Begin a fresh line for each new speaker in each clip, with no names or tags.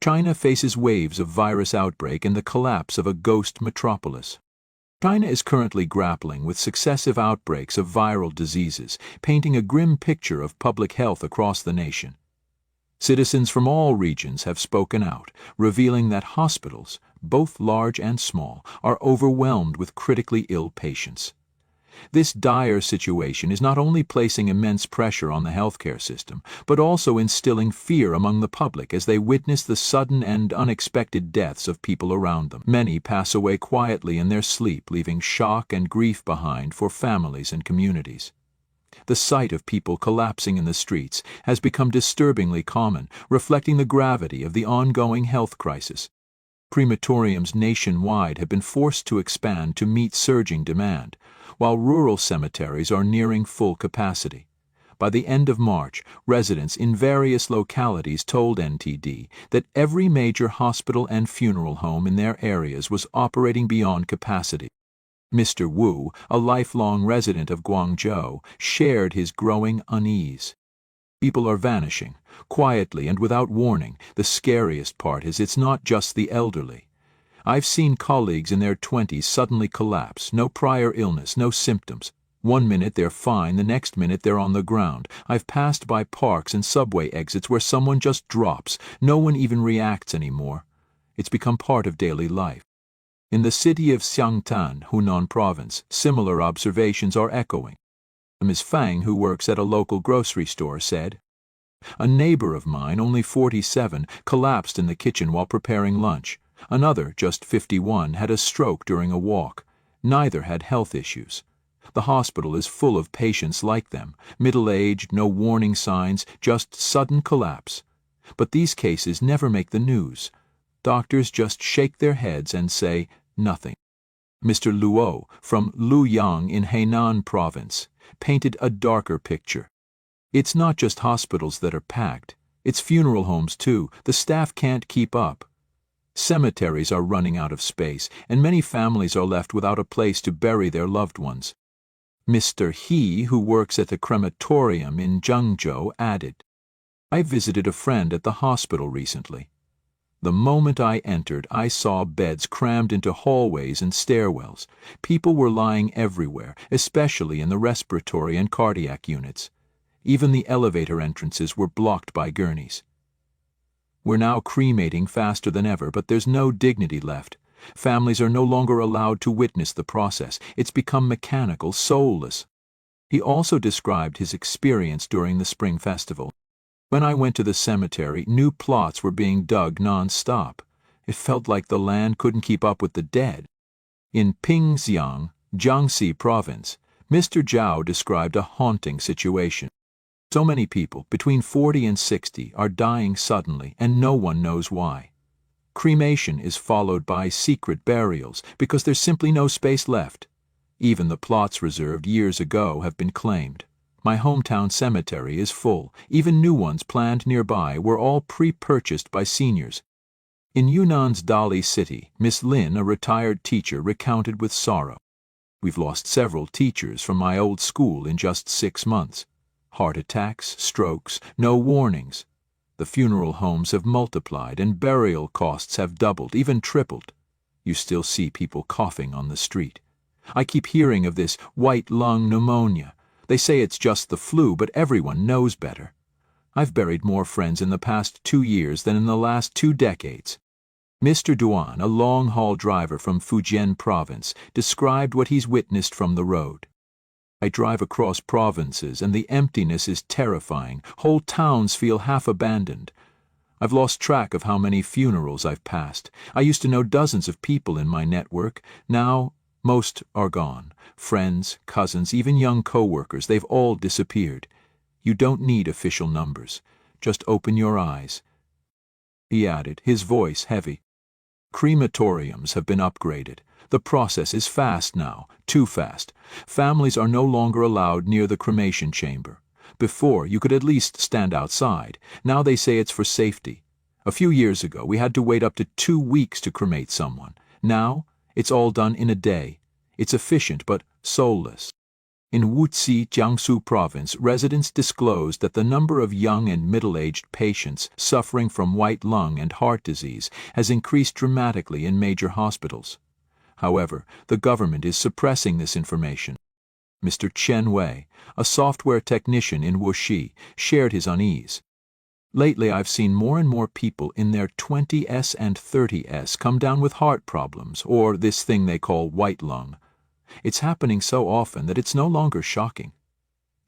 China faces waves of virus outbreak and the collapse of a ghost metropolis. China is currently grappling with successive outbreaks of viral diseases, painting a grim picture of public health across the nation. Citizens from all regions have spoken out, revealing that hospitals, both large and small, are overwhelmed with critically ill patients. This dire situation is not only placing immense pressure on the healthcare system, but also instilling fear among the public as they witness the sudden and unexpected deaths of people around them. Many pass away quietly in their sleep, leaving shock and grief behind for families and communities. The sight of people collapsing in the streets has become disturbingly common, reflecting the gravity of the ongoing health crisis. Crematoriums nationwide have been forced to expand to meet surging demand, while rural cemeteries are nearing full capacity. By the end of March, residents in various localities told NTD that every major hospital and funeral home in their areas was operating beyond capacity. Mr. Wu, a lifelong resident of Guangzhou, shared his growing unease. People are vanishing, quietly and without warning. The scariest part is it's not just the elderly. I've seen colleagues in their 20s suddenly collapse, no prior illness, no symptoms. One minute they're fine, the next minute they're on the ground. I've passed by parks and subway exits where someone just drops, no one even reacts anymore. It's become part of daily life. In the city of Xiangtan, Hunan province, similar observations are echoing. Ms. Fang, who works at a local grocery store, said, "A neighbor of mine, only 47, collapsed in the kitchen while preparing lunch. Another, just 51, had a stroke during a walk. Neither had health issues. The hospital is full of patients like them, middle-aged, no warning signs, just sudden collapse. But these cases never make the news. Doctors just shake their heads and say, nothing." Mr. Luo, from Luyang in Hainan province, painted a darker picture. "It's not just hospitals that are packed. It's funeral homes too. The staff can't keep up. Cemeteries are running out of space, and many families are left without a place to bury their loved ones." Mr. He, who works at the crematorium in Zhengzhou, added, "I visited a friend at the hospital recently. The moment I entered, I saw beds crammed into hallways and stairwells. People were lying everywhere, especially in the respiratory and cardiac units. Even the elevator entrances were blocked by gurneys. We're now cremating faster than ever, but there's no dignity left. Families are no longer allowed to witness the process. It's become mechanical, soulless." He also described his experience during the Spring Festival. "When I went to the cemetery, new plots were being dug non-stop. It felt like the land couldn't keep up with the dead." In Pingxiang, Jiangxi province, Mr. Zhao described a haunting situation. "So many people, between 40 and 60, are dying suddenly, and no one knows why. Cremation is followed by secret burials because there's simply no space left. Even the plots reserved years ago have been claimed. My hometown cemetery is full. Even new ones planned nearby were all pre-purchased by seniors." In Yunnan's Dali city, Miss Lin, a retired teacher, recounted with sorrow, "We've lost several teachers from my old school in just 6 months. Heart attacks, strokes, no warnings. The funeral homes have multiplied and burial costs have doubled, even tripled. You still see people coughing on the street. I keep hearing of this white lung pneumonia. They say it's just the flu, but everyone knows better. I've buried more friends in the past 2 years than in the last 2 decades. Mr. Duan, a long-haul driver from Fujian province, described what he's witnessed from the road. "I drive across provinces and the emptiness is terrifying. Whole towns feel half abandoned. I've lost track of how many funerals I've passed. I used to know dozens of people in my network. Now, most are gone. Friends, cousins, even young co-workers, they've all disappeared. You don't need official numbers. Just open your eyes." He added, his voice heavy. "Crematoriums have been upgraded. The process is fast now, too fast. Families are no longer allowed near the cremation chamber. Before, you could at least stand outside. Now they say it's for safety. A few years ago, we had to wait up to 2 weeks to cremate someone. Now, it's all done in a day. It's efficient but soulless." In Wuxi, Jiangsu province, residents disclosed that the number of young and middle-aged patients suffering from white lung and heart disease has increased dramatically in major hospitals. However, the government is suppressing this information. Mr. Chen Wei, a software technician in Wuxi, shared his unease. Lately, I've seen more and more people in their 20s and 30s come down with heart problems, or this thing they call white lung. It's happening so often that it's no longer shocking.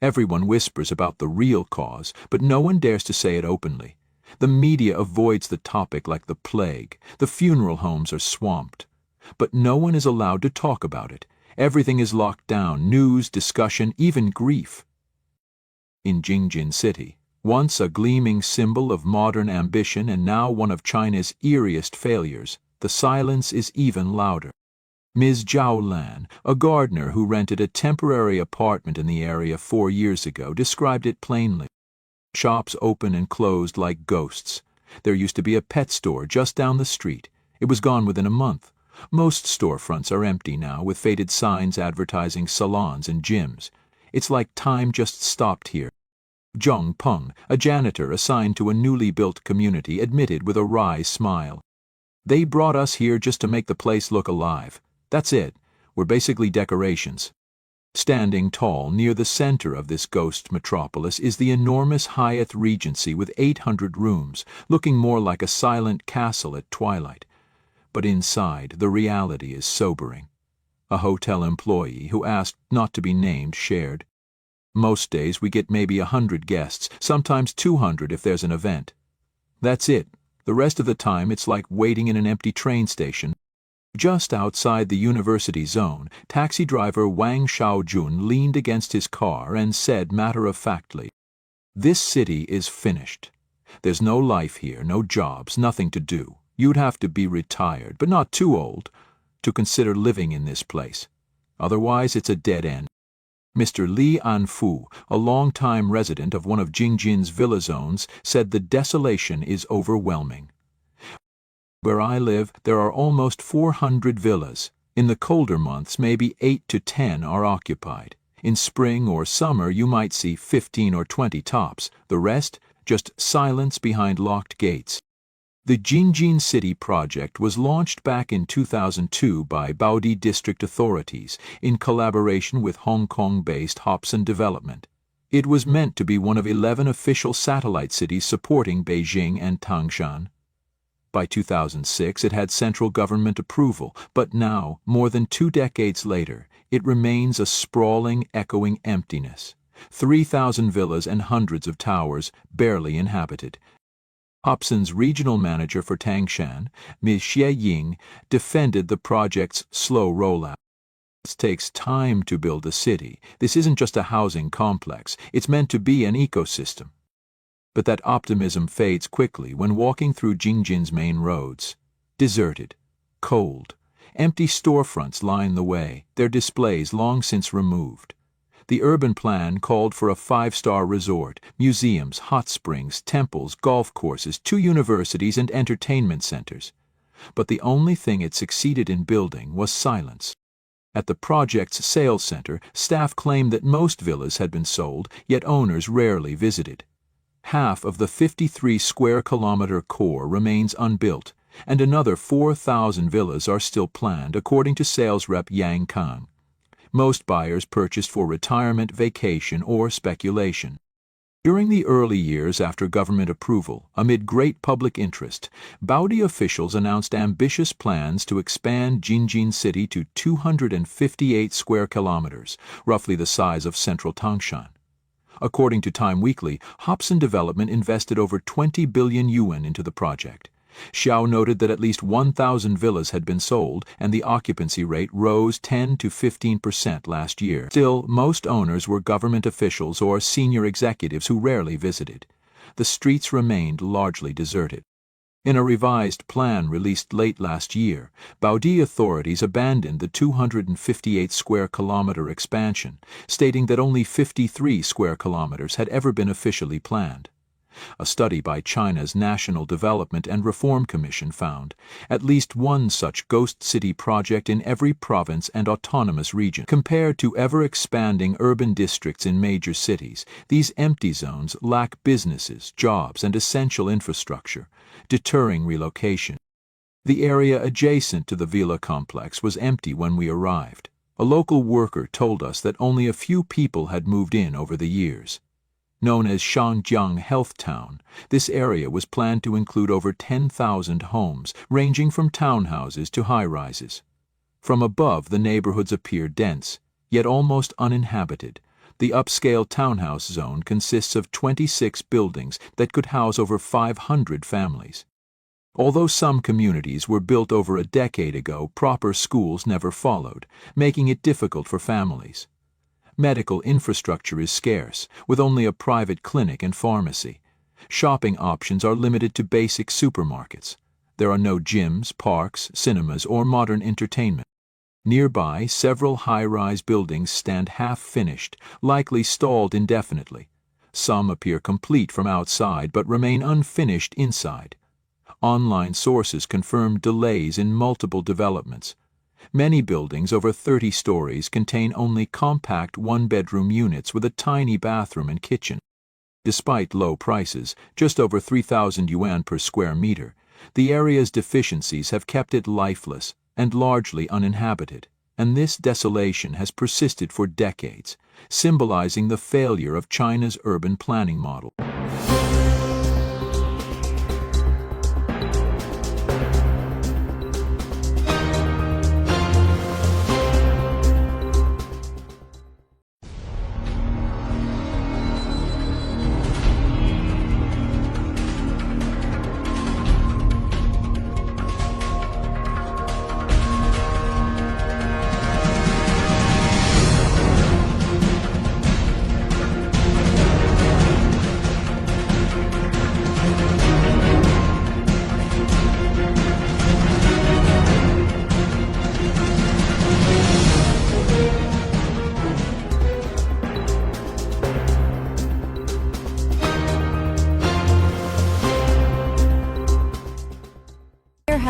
Everyone whispers about the real cause, but no one dares to say it openly. The media avoids the topic like the plague. The funeral homes are swamped. But no one is allowed to talk about it. Everything is locked down: news, discussion, even grief. In Jingjin City, once a gleaming symbol of modern ambition and now one of China's eeriest failures, the silence is even louder. Ms. Zhao Lan, a gardener who rented a temporary apartment in the area 4 years ago, described it plainly. Shops open and closed like ghosts. There used to be a pet store just down the street. It was gone within a month. Most storefronts are empty now, with faded signs advertising salons and gyms. It's like time just stopped here. Zheng Peng, a janitor assigned to a newly built community, admitted with a wry smile. They brought us here just to make the place look alive. That's it. We're basically decorations. Standing tall near the center of this ghost metropolis is the enormous Hyatt Regency with 800 rooms, looking more like a silent castle at twilight. But inside, the reality is sobering. A hotel employee who asked not to be named shared. Most days we get maybe 100 guests, sometimes 200 if there's an event. That's it. The rest of the time it's like waiting in an empty train station. Just outside the university zone, taxi driver Wang Xiaojun leaned against his car and said matter-of-factly, "This city is finished. There's no life here, no jobs, nothing to do. You'd have to be retired, but not too old, to consider living in this place. Otherwise, it's a dead end." Mr. Li Anfu, a long-time resident of one of Jingjin's villa zones, said the desolation is overwhelming. "Where I live, there are almost 400 villas. In the colder months, maybe 8 to 10 are occupied. In spring or summer, you might see 15 or 20 tops. The rest, just silence behind locked gates." The Jingjin City project was launched back in 2002 by Baodi district authorities in collaboration with Hong Kong-based Hobson Development. It was meant to be one of 11 official satellite cities supporting Beijing and Tangshan. By 2006, it had central government approval, but now, more than 2 decades later, it remains a sprawling, echoing emptiness. 3,000 villas and hundreds of towers, barely inhabited. Hobson's regional manager for Tangshan, Ms. Xie Ying, defended the project's slow rollout. It takes time to build a city. This isn't just a housing complex. It's meant to be an ecosystem. But that optimism fades quickly when walking through Jingjin's main roads. Deserted, cold, empty storefronts line the way, their displays long since removed. The urban plan called for a 5-star resort, museums, hot springs, temples, golf courses, 2 universities, and entertainment centers. But the only thing it succeeded in building was silence. At the project's sales center, staff claimed that most villas had been sold, yet owners rarely visited. Half of the 53-square-kilometer core remains unbuilt, and another 4,000 villas are still planned, according to sales rep Yang Kang. Most buyers purchased for retirement, vacation, or speculation. During the early years after government approval, amid great public interest, Baodi officials announced ambitious plans to expand Jingjin City to 258 square kilometers, roughly the size of central Tangshan. According to Time Weekly, Hobson Development invested over 20 billion yuan into the project. Xiao noted that at least 1,000 villas had been sold, and the occupancy rate rose 10 to 15% last year. Still, most owners were government officials or senior executives who rarely visited. The streets remained largely deserted. In a revised plan released late last year, Baodi authorities abandoned the 258-square-kilometer expansion, stating that only 53 square kilometers had ever been officially planned. A study by China's National Development and Reform Commission found at least one such ghost city project in every province and autonomous region. Compared to ever-expanding urban districts in major cities, these empty zones lack businesses, jobs, and essential infrastructure, deterring relocation. The area adjacent to the villa complex was empty when we arrived. A local worker told us that only a few people had moved in over the years. Known as Shangjiang Health Town, this area was planned to include over 10,000 homes, ranging from townhouses to high-rises. From above, the neighborhoods appear dense, yet almost uninhabited. The upscale townhouse zone consists of 26 buildings that could house over 500 families. Although some communities were built over a decade ago, proper schools never followed, making it difficult for families. Medical infrastructure is scarce, with only a private clinic and pharmacy. Shopping options are limited to basic supermarkets. There are no gyms, parks, cinemas, or modern entertainment. Nearby, several high-rise buildings stand half-finished, likely stalled indefinitely. Some appear complete from outside but remain unfinished inside. Online sources confirm delays in multiple developments. Many buildings over 30 stories contain only compact one-bedroom units with a tiny bathroom and kitchen. Despite low prices, just over 3,000 yuan per square meter, the area's deficiencies have kept it lifeless and largely uninhabited, and this desolation has persisted for decades, symbolizing the failure of China's urban planning model.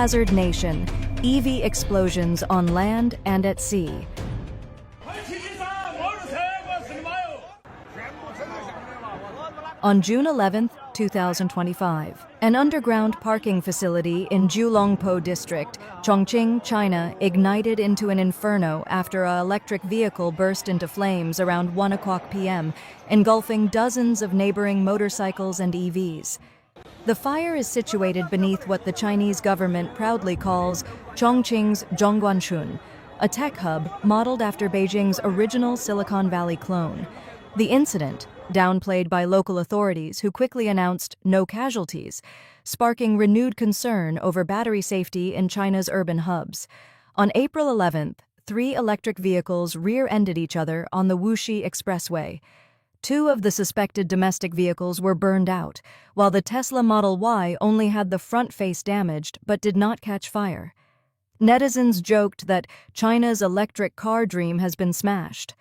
Hazard nation, EV explosions on land and at sea. On June 11, 2025, an underground parking facility in Julongpo District, Chongqing, China, ignited into an inferno after an electric vehicle burst into flames around 1 p.m., engulfing dozens of neighboring motorcycles and EVs. The fire is situated beneath what the Chinese government proudly calls Chongqing's Zhongguanshun, a tech hub modeled after Beijing's original Silicon Valley clone. The incident, downplayed by local authorities who quickly announced no casualties, sparking renewed concern over battery safety in China's urban hubs. On April 11th, 3 electric vehicles rear-ended each other on the Wuxi Expressway. 2 of the suspected domestic vehicles were burned out, while the Tesla Model Y only had the front face damaged but did not catch fire. Netizens joked that China's electric car dream has been smashed.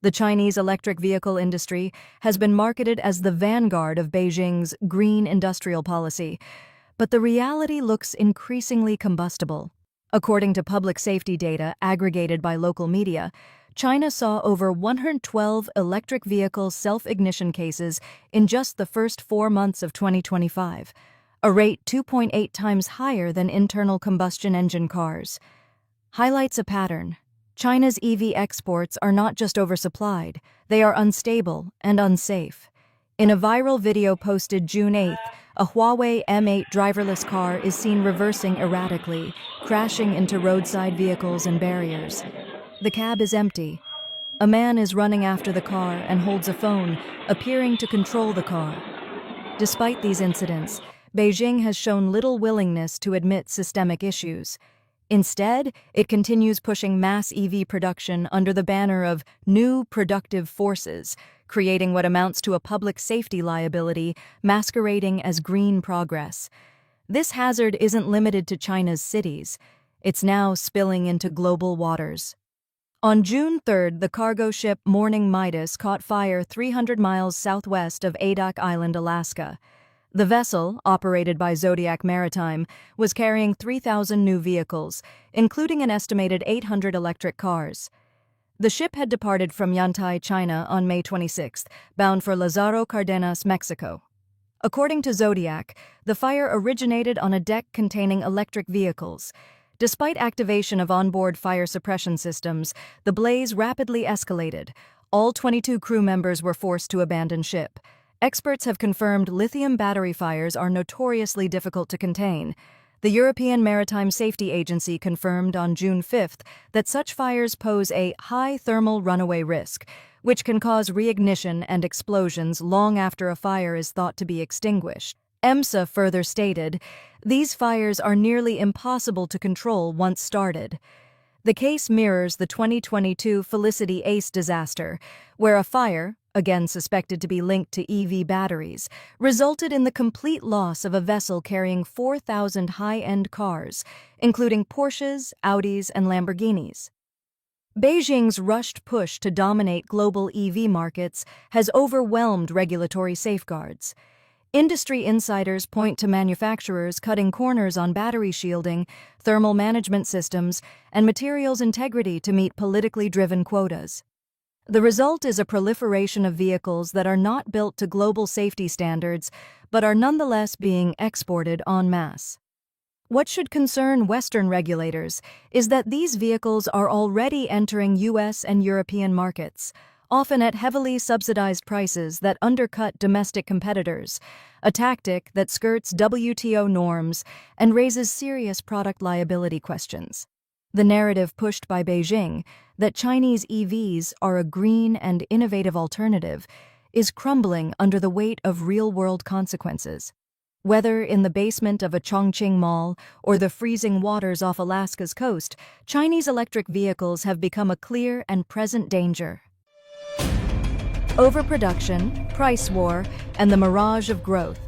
The Chinese electric vehicle industry has been marketed as the vanguard of Beijing's green industrial policy, but the reality looks increasingly combustible. According to public safety data aggregated by local media, China saw over 112 electric vehicle self-ignition cases in just the first 4 months of 2025, a rate 2.8 times higher than internal combustion engine cars. Highlights a pattern. China's EV exports are not just oversupplied, they are unstable and unsafe. In a viral video posted June 8th, a Huawei M8 driverless car is seen reversing erratically, crashing into roadside vehicles and barriers. The cab is empty. A man is running after the car and holds a phone, appearing to control the car. Despite these incidents, Beijing has shown little willingness to admit systemic issues. Instead, it continues pushing mass EV production under the banner of new productive forces, creating what amounts to a public safety liability masquerading as green progress. This hazard isn't limited to China's cities. It's now spilling into global waters. On June 3rd, the cargo ship Morning Midas caught fire 300 miles southwest of Adak Island, Alaska. The vessel, operated by Zodiac Maritime, was carrying 3,000 new vehicles, including an estimated 800 electric cars. The ship had departed from Yantai, China on May 26, bound for Lázaro Cárdenas, Mexico. According to Zodiac, the fire originated on a deck containing electric vehicles. Despite activation of onboard fire suppression systems, the blaze rapidly escalated. All 22 crew members were forced to abandon ship. Experts have confirmed lithium battery fires are notoriously difficult to contain. The European Maritime Safety Agency confirmed on June 5th that such fires pose a high thermal runaway risk, which can cause reignition and explosions long after a fire is thought to be extinguished. EMSA further stated, "These fires are nearly impossible to control once started." The case mirrors the 2022 Felicity Ace disaster, where a fire, again suspected to be linked to EV batteries, resulted in the complete loss of a vessel carrying 4,000 high-end cars, including Porsches, Audis, and Lamborghinis. Beijing's rushed push to dominate global EV markets has overwhelmed regulatory safeguards. Industry insiders point to manufacturers cutting corners on battery shielding, thermal management systems, and materials integrity to meet politically driven quotas. The result is a proliferation of vehicles that are not built to global safety standards, but are nonetheless being exported en masse. What should concern Western regulators is that these vehicles are already entering U.S. and European markets, often at heavily subsidized prices that undercut domestic competitors, a tactic that skirts WTO norms and raises serious product liability questions. The narrative pushed by Beijing, that Chinese EVs are a green and innovative alternative, is crumbling under the weight of real-world consequences. Whether in the basement of a Chongqing mall or the freezing waters off Alaska's coast, Chinese electric vehicles have become a clear and present danger. Overproduction, price war, and the mirage of growth.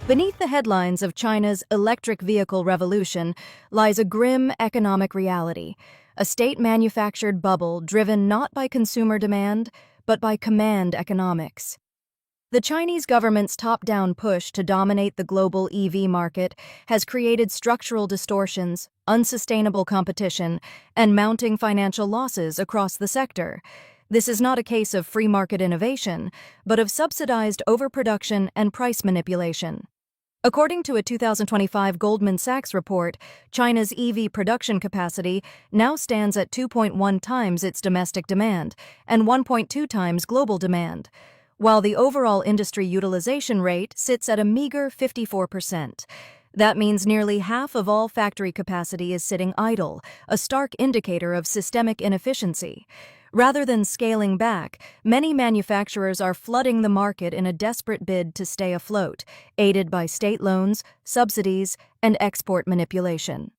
Beneath the headlines of China's electric vehicle revolution lies a grim economic reality, a state-manufactured bubble driven not by consumer demand, but by command economics. The Chinese government's top-down push to dominate the global EV market has created structural distortions, unsustainable competition, and mounting financial losses across the sector. This is not a case of free market innovation, but of subsidized overproduction and price manipulation. According to a 2025 Goldman Sachs report, China's EV production capacity now stands at 2.1 times its domestic demand and 1.2 times global demand, while the overall industry utilization rate sits at a meager 54%. That means nearly half of all factory capacity is sitting idle, a stark indicator of systemic inefficiency. Rather than scaling back, many manufacturers are flooding the market in a desperate bid to stay afloat, aided by state loans, subsidies, and export manipulation.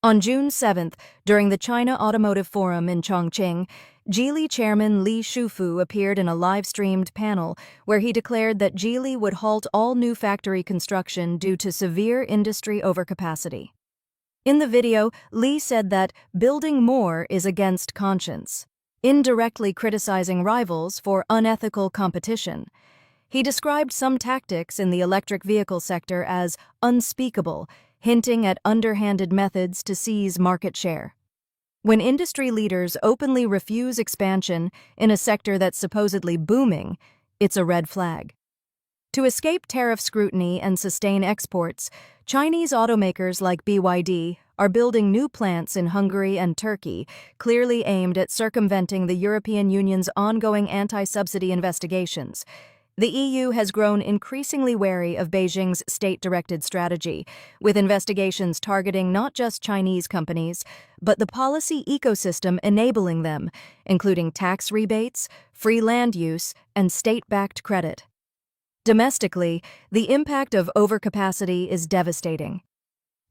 On June 7th, during the China Automotive Forum in Chongqing, Geely chairman Li Shufu appeared in a live-streamed panel where he declared that Geely would halt all new factory construction due to severe industry overcapacity. In the video, Li said that building more is against conscience, indirectly criticizing rivals for unethical competition. He described some tactics in the electric vehicle sector as unspeakable, hinting at underhanded methods to seize market share. When industry leaders openly refuse expansion in a sector that's supposedly booming, it's a red flag. To escape tariff scrutiny and sustain exports, Chinese automakers like BYD are building new plants in Hungary and Turkey, clearly aimed at circumventing the European Union's ongoing anti-subsidy investigations. The EU has grown increasingly wary of Beijing's state-directed strategy, with investigations targeting not just Chinese companies, but the policy ecosystem enabling them, including tax rebates, free land use, and state-backed credit. Domestically, the impact of overcapacity is devastating.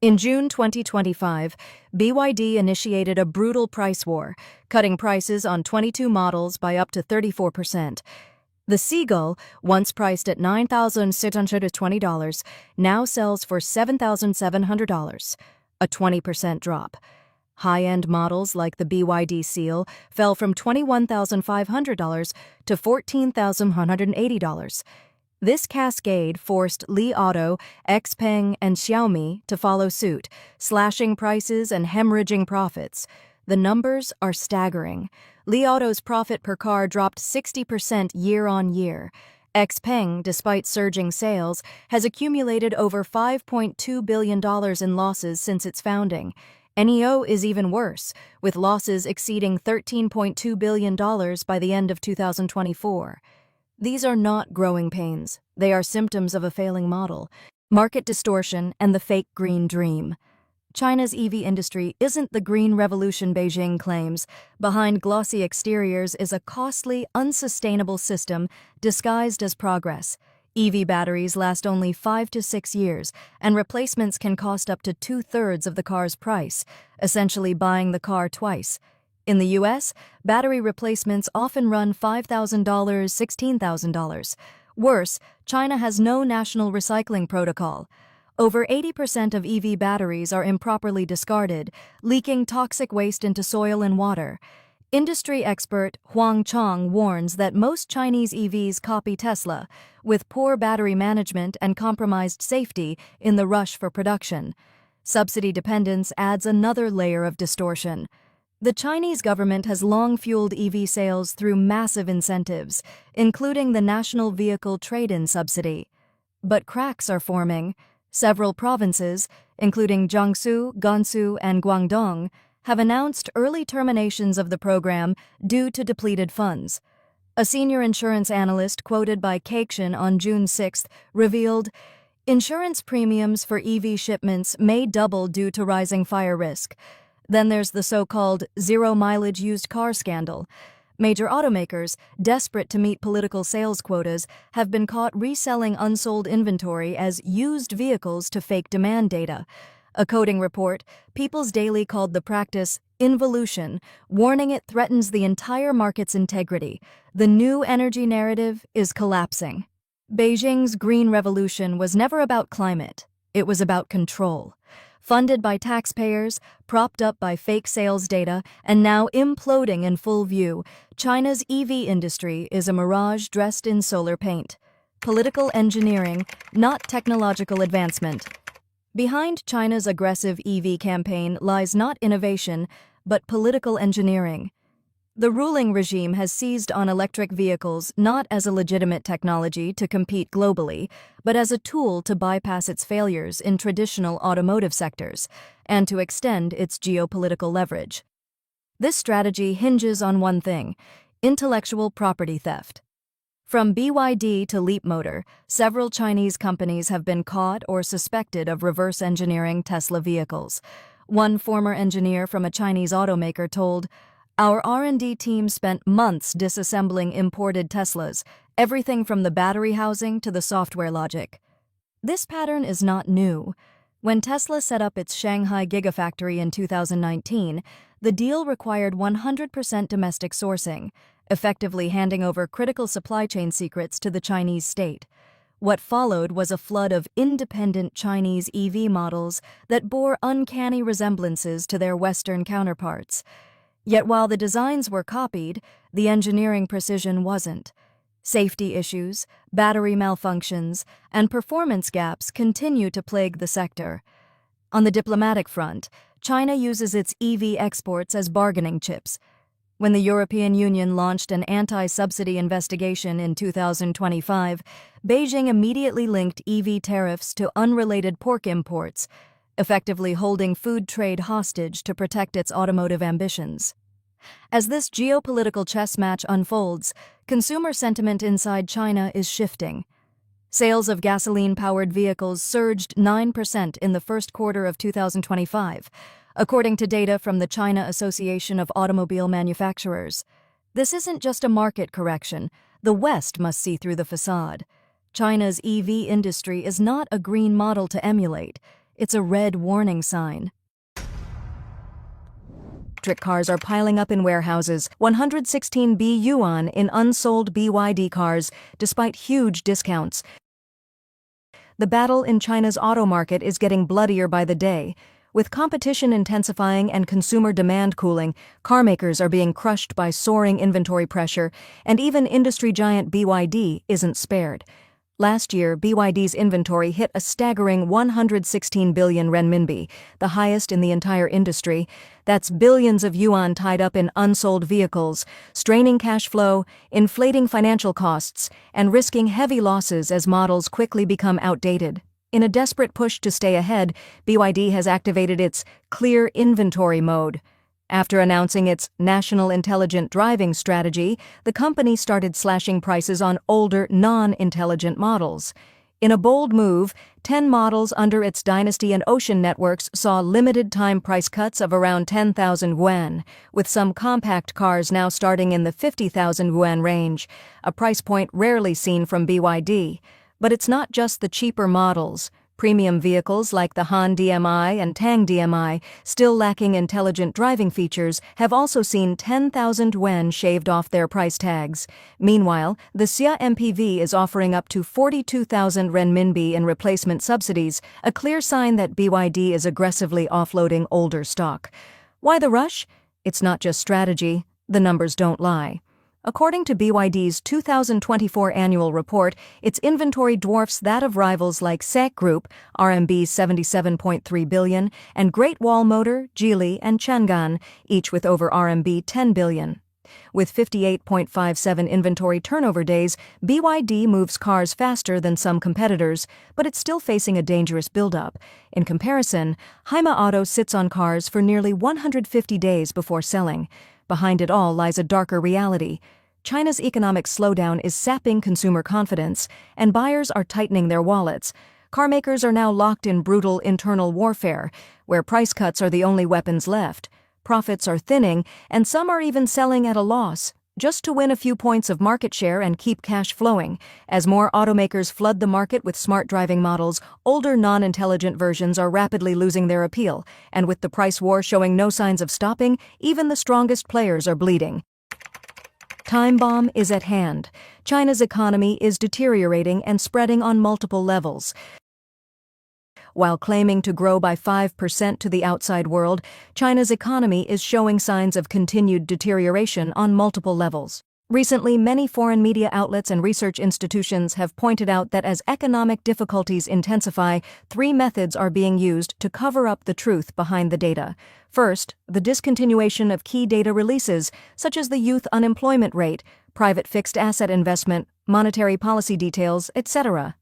In June 2025, BYD initiated a brutal price war, cutting prices on 22 models by up to 34%. The Seagull, once priced at $9,620, now sells for $7,700, a 20% drop. High-end models like the BYD Seal fell from $21,500 to $14,180. This cascade forced Li Auto, XPeng, and Xiaomi to follow suit, slashing prices and hemorrhaging profits. The numbers are staggering. Li Auto's profit per car dropped 60% year-on-year. XPeng, despite surging sales, has accumulated over $5.2 billion in losses since its founding. NEO is even worse, with losses exceeding $13.2 billion by the end of 2024. These are not growing pains. They are symptoms of a failing model, market distortion, and the fake green dream. China's EV industry isn't the green revolution Beijing claims. Behind glossy exteriors is a costly, unsustainable system disguised as progress. EV batteries last only 5 to 6 years, and replacements can cost up to 2/3 of the car's price, essentially buying the car twice. In the U.S., battery replacements often run $5,000, $16,000. Worse, China has no national recycling protocol. Over 80% of EV batteries are improperly discarded, leaking toxic waste into soil and water. Industry expert Huang Chong warns that most Chinese EVs copy Tesla, with poor battery management and compromised safety in the rush for production. Subsidy dependence adds another layer of distortion. The Chinese government has long fueled EV sales through massive incentives, including the National Vehicle Trade-in Subsidy. But cracks are forming. Several provinces, including Jiangsu, Gansu, and Guangdong, have announced early terminations of the program due to depleted funds. A senior insurance analyst quoted by Kaikshin on June 6 revealed, "Insurance premiums for EV shipments may double due to rising fire risk." Then there's the so-called zero-mileage used car scandal. Major automakers, desperate to meet political sales quotas, have been caught reselling unsold inventory as used vehicles to fake demand data. A coding report, People's Daily called the practice involution, warning it threatens the entire market's integrity. The new energy narrative is collapsing. Beijing's green revolution was never about climate. It was about control. Funded by taxpayers, propped up by fake sales data, and now imploding in full view, China's EV industry is a mirage dressed in solar paint. Political engineering, not technological advancement. Behind China's aggressive EV campaign lies not innovation, but political engineering. The ruling regime has seized on electric vehicles not as a legitimate technology to compete globally, but as a tool to bypass its failures in traditional automotive sectors and to extend its geopolitical leverage. This strategy hinges on one thing: intellectual property theft. From BYD to Leapmotor, several Chinese companies have been caught or suspected of reverse engineering Tesla vehicles. One former engineer from a Chinese automaker told, "Our R&D team spent months disassembling imported Teslas, everything from the battery housing to the software logic." This pattern is not new. When Tesla set up its Shanghai Gigafactory in 2019, the deal required 100% domestic sourcing, effectively handing over critical supply chain secrets to the Chinese state. What followed was a flood of independent Chinese EV models that bore uncanny resemblances to their Western counterparts. Yet while the designs were copied, the engineering precision wasn't. Safety issues, battery malfunctions, and performance gaps continue to plague the sector. On the diplomatic front, China uses its EV exports as bargaining chips. When the European Union launched an anti-subsidy investigation in 2025, Beijing immediately linked EV tariffs to unrelated pork imports, effectively holding food trade hostage to protect its automotive ambitions. As this geopolitical chess match unfolds, consumer sentiment inside China is shifting. Sales of gasoline-powered vehicles surged 9% in the first quarter of 2025, according to data from the China Association of Automobile Manufacturers. This isn't just a market correction. The West must see through the facade. China's EV industry is not a green model to emulate. It's a red warning sign. Electric cars are piling up in warehouses, 116 billion yuan in unsold BYD cars, despite huge discounts. The battle in China's auto market is getting bloodier by the day. With competition intensifying and consumer demand cooling, carmakers are being crushed by soaring inventory pressure, and even industry giant BYD isn't spared. Last year, BYD's inventory hit a staggering 116 billion renminbi, the highest in the entire industry. That's billions of yuan tied up in unsold vehicles, straining cash flow, inflating financial costs, and risking heavy losses as models quickly become outdated. In a desperate push to stay ahead, BYD has activated its clear inventory mode. After announcing its National Intelligent Driving Strategy, the company started slashing prices on older, non-intelligent models. In a bold move, 10 models under its Dynasty and Ocean networks saw limited-time price cuts of around 10,000 yuan, with some compact cars now starting in the 50,000 yuan range, a price point rarely seen from BYD. But it's not just the cheaper models. Premium vehicles like the Han DMI and Tang DMI, still lacking intelligent driving features, have also seen 10,000 yuan shaved off their price tags. Meanwhile, the Xia MPV is offering up to 42,000 renminbi in replacement subsidies, a clear sign that BYD is aggressively offloading older stock. Why the rush? It's not just strategy. The numbers don't lie. According to BYD's 2024 annual report, its inventory dwarfs that of rivals like SAIC Group, RMB 77.3 billion, and Great Wall Motor, Geely, and Changan, each with over RMB 10 billion. With 58.57 inventory turnover days, BYD moves cars faster than some competitors, but it's still facing a dangerous buildup. In comparison, Haima Auto sits on cars for nearly 150 days before selling. Behind it all lies a darker reality. China's economic slowdown is sapping consumer confidence, and buyers are tightening their wallets. Carmakers are now locked in brutal internal warfare, where price cuts are the only weapons left. Profits are thinning, and some are even selling at a loss, just to win a few points of market share and keep cash flowing. As more automakers flood the market with smart driving models, older non-intelligent versions are rapidly losing their appeal, and with the price war showing no signs of stopping, even the strongest players are bleeding. Time bomb is at hand. China's economy is deteriorating and spreading on multiple levels. While claiming to grow by 5% to the outside world, China's economy is showing signs of continued deterioration on multiple levels. Recently, many foreign media outlets and research institutions have pointed out that as economic difficulties intensify, 3 methods are being used to cover up the truth behind the data. First, the discontinuation of key data releases, such as the youth unemployment rate, private fixed asset investment, monetary policy details, etc.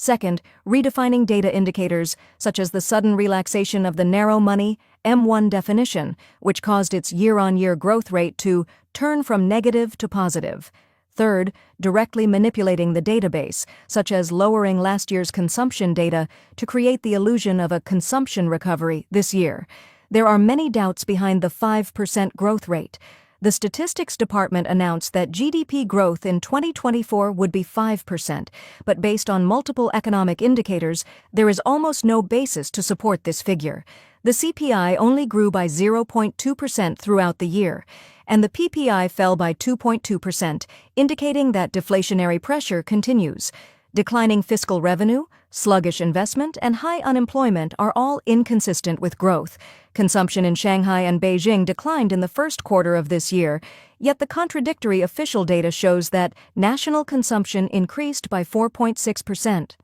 Second, redefining data indicators, such as the sudden relaxation of the narrow money M1 definition, which caused its year-on-year growth rate to turn from negative to positive. Third, directly manipulating the database, such as lowering last year's consumption data to create the illusion of a consumption recovery this year. There are many doubts behind the 5% growth rate. The Statistics Department announced that GDP growth in 2024 would be 5%, but based on multiple economic indicators, there is almost no basis to support this figure. The CPI only grew by 0.2% throughout the year, and the PPI fell by 2.2%, indicating that deflationary pressure continues. Declining fiscal revenue, sluggish investment, and high unemployment are all inconsistent with growth. Consumption in Shanghai and Beijing declined in the first quarter of this year, yet the contradictory official data shows that national consumption increased by 4.6%.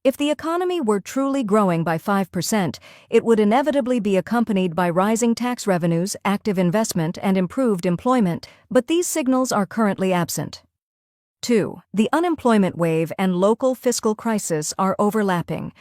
If the economy were truly growing by 5%, it would inevitably be accompanied by rising tax revenues, active investment, and improved employment, but these signals are currently absent. 2. The unemployment wave and local fiscal crisis are overlapping.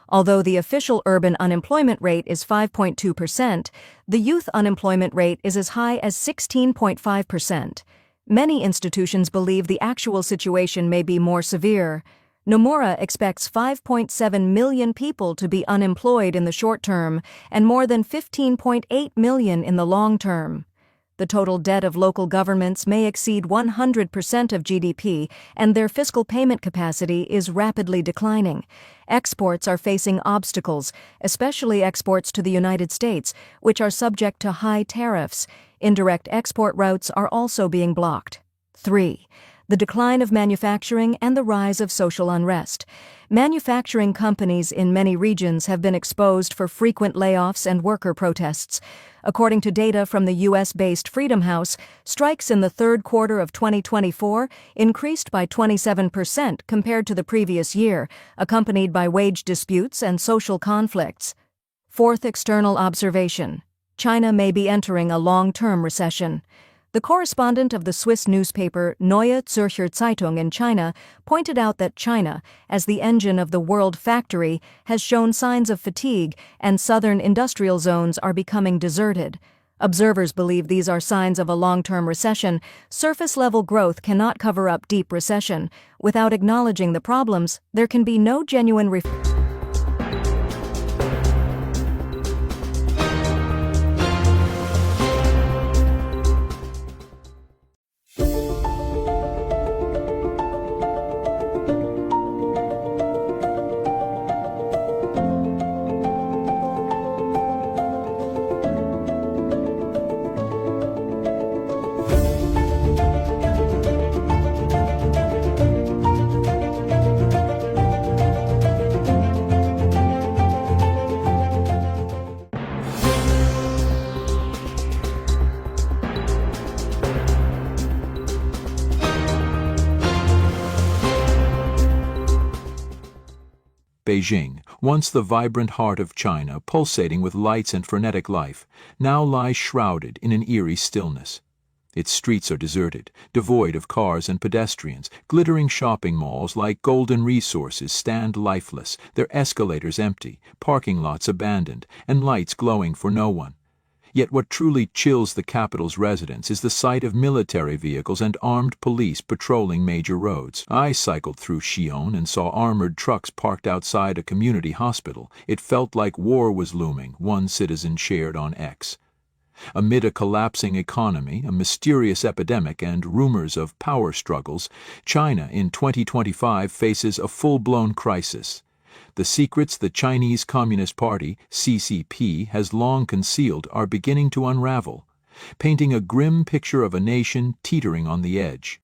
Although the official urban unemployment rate is 5.2%, the youth unemployment rate is as high as 16.5%. Many institutions believe the actual situation may be more severe. Nomura expects 5.7 million people to be unemployed in the short term and more than 15.8 million in the long term. The total debt of local governments may exceed 100% of GDP, and their fiscal payment capacity is rapidly declining. Exports are facing obstacles, especially exports to the United States, which are subject to high tariffs. Indirect export routes are also being blocked. 3. the decline of manufacturing, and the rise of social unrest. Manufacturing companies in many regions have been exposed for frequent layoffs and worker protests. According to data from the U.S.-based Freedom House, strikes in the third quarter of 2024 increased by 27% compared to the previous year, accompanied by wage disputes and social conflicts. Fourth external observation: China may be entering a long-term recession. The correspondent of the Swiss newspaper Neue Zürcher Zeitung in China pointed out that China, as the engine of the world factory, has shown signs of fatigue, and southern industrial zones are becoming deserted. Observers believe these are signs of a long-term recession. Surface-level growth cannot cover up deep recession. Without acknowledging the problems, there can be no genuine
Beijing, once the vibrant heart of China, pulsating with lights and frenetic life, now lies shrouded in an eerie stillness. Its streets are deserted, devoid of cars and pedestrians. Glittering shopping malls like golden resources stand lifeless, their escalators empty, parking lots abandoned, and lights glowing for no one. Yet what truly chills the capital's residents is the sight of military vehicles and armed police patrolling major roads. I cycled through Xi'an and saw armored trucks parked outside a community hospital. It felt like war was looming, one citizen shared on X. Amid a collapsing economy, a mysterious epidemic, and rumors of power struggles, China in 2025 faces a full-blown crisis. The secrets the Chinese Communist Party, CCP, has long concealed are beginning to unravel, painting a grim picture of a nation teetering on the edge.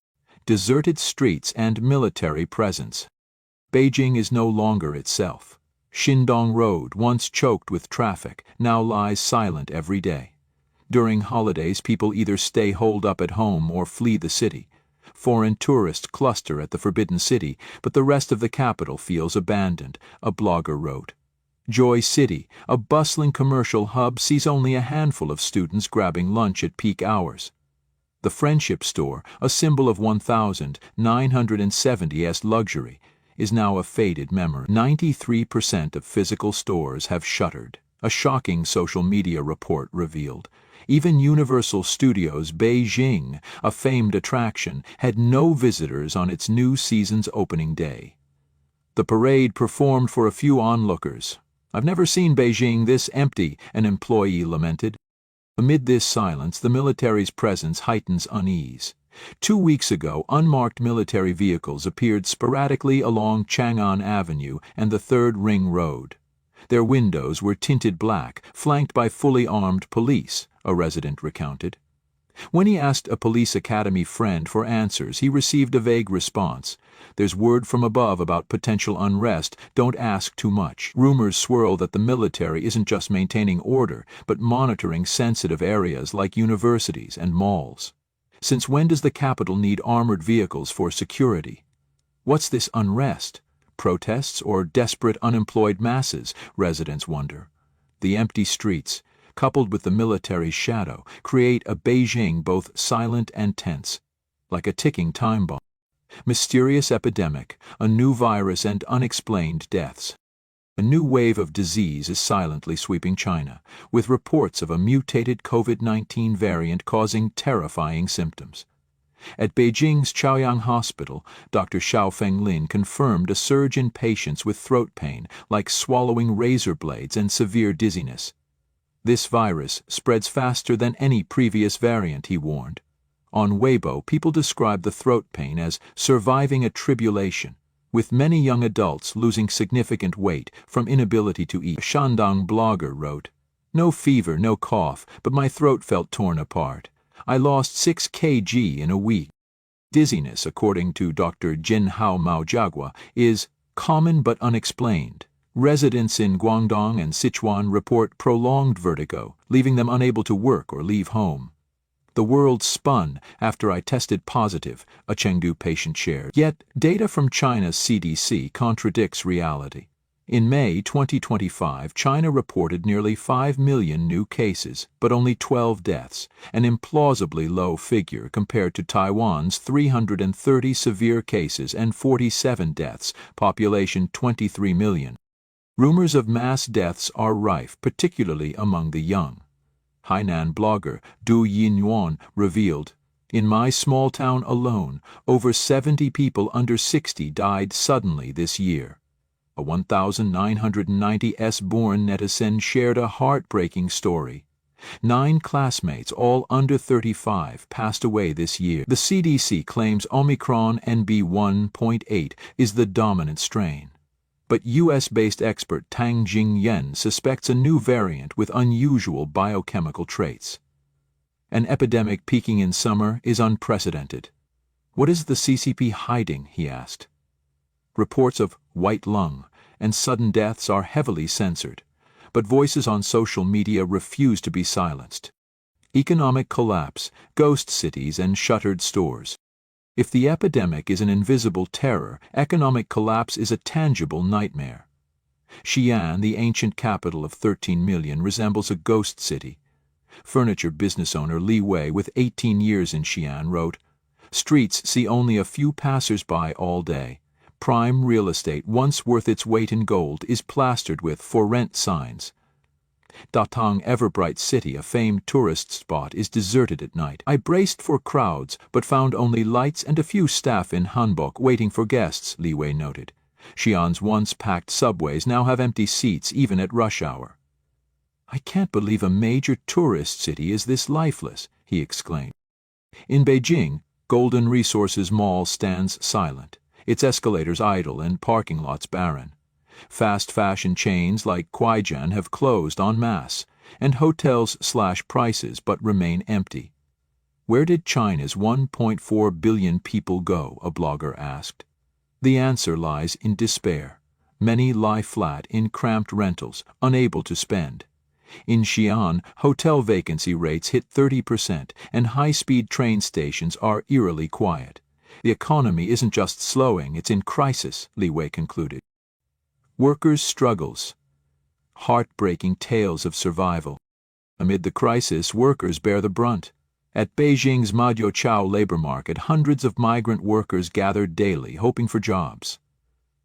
Deserted streets and military presence. Beijing is no longer itself. Shindong Road, once choked with traffic, now lies silent every day. During holidays, people either stay holed up at home or flee the city. Foreign tourists cluster at the Forbidden City, but the rest of the capital feels abandoned, a blogger wrote. Joy City, a bustling commercial hub, sees only a handful of students grabbing lunch at peak hours. The Friendship Store, a symbol of 1970s luxury, is now a faded memory. 93% of physical stores have shuttered, a shocking social media report revealed. Even Universal Studios Beijing, a famed attraction, had no visitors on its new season's opening day. The parade performed for a few onlookers. "I've never seen Beijing this empty," an employee lamented. Amid this silence, the military's presence heightens unease. 2 weeks ago, unmarked military vehicles appeared sporadically along Chang'an Avenue and the Third Ring Road. Their windows were tinted black, flanked by fully armed police, a resident recounted. When he asked a police academy friend for answers, he received a vague response. "There's word from above about potential unrest, don't ask too much." Rumors swirl that the military isn't just maintaining order, but monitoring sensitive areas like universities and malls. Since when does the capital need armored vehicles for security? What's this unrest? Protests or desperate unemployed masses, residents wonder. The empty streets, coupled with the military's shadow, create a Beijing both silent and tense, like a ticking time bomb. Mysterious epidemic, a new virus, and unexplained deaths. A new wave of disease is silently sweeping China, with reports of a mutated COVID-19 variant causing terrifying symptoms. At Beijing's Chaoyang Hospital, Dr. Xiao Fenglin confirmed a surge in patients with throat pain, like swallowing razor blades, and severe dizziness. This virus spreads faster than any previous variant, he warned. On Weibo, people describe the throat pain as surviving a tribulation, with many young adults losing significant weight from inability to eat. A Shandong blogger wrote, "No fever, no cough, but my throat felt torn apart. I lost 6 kg in a week." Dizziness, according to Dr. Jinhao Maojiagua, is common but unexplained. Residents in Guangdong and Sichuan report prolonged vertigo, leaving them unable to work or leave home. The world spun after I tested positive, a Chengdu patient shared. Yet, data from China's CDC contradicts reality. In May 2025, China reported nearly 5 million new cases, but only 12 deaths, an implausibly low figure compared to Taiwan's 330 severe cases and 47 deaths, population 23 million. Rumors of mass deaths are rife, particularly among the young. Hainan blogger Du Yinyuan revealed, "In my small town alone, over 70 people under 60 died suddenly this year." A 1990s-born netizen shared a heartbreaking story. 9 classmates, all under 35, passed away this year. The CDC claims Omicron NB1.8 is the dominant strain. But U.S.-based expert Tang Jingyan suspects a new variant with unusual biochemical traits. An epidemic peaking in summer is unprecedented. What is the CCP hiding, he asked. Reports of white lung and sudden deaths are heavily censored, but voices on social media refuse to be silenced. Economic collapse, ghost cities, and shuttered stores. If the epidemic is an invisible terror, economic collapse is a tangible nightmare. Xi'an, the ancient capital of 13 million, resembles a ghost city. Furniture business owner Li Wei, with 18 years in Xi'an, wrote, "Streets see only a few passers-by all day. Prime real estate, once worth its weight in gold, is plastered with for rent signs. Datang Everbright City, a famed tourist spot, is deserted at night. I braced for crowds, but found only lights and a few staff in hanbok waiting for guests," Li Wei noted. Xi'an's once packed subways now have empty seats even at rush hour. "I can't believe a major tourist city is this lifeless," he exclaimed. In Beijing, Golden Resources Mall stands silent, its escalators idle and parking lots barren. Fast fashion chains like Kuaijian have closed en masse, and hotels slash prices but remain empty. Where did China's 1.4 billion people go, a blogger asked. The answer lies in despair. Many lie flat in cramped rentals, unable to spend. In Xi'an, hotel vacancy rates hit 30%, and high-speed train stations are eerily quiet. The economy isn't just slowing, it's in crisis, Li Wei concluded. Workers' struggles. Heartbreaking tales of survival. Amid the crisis, workers bear the brunt. At Beijing's Madioqiao labor market, hundreds of migrant workers gathered daily, hoping for jobs.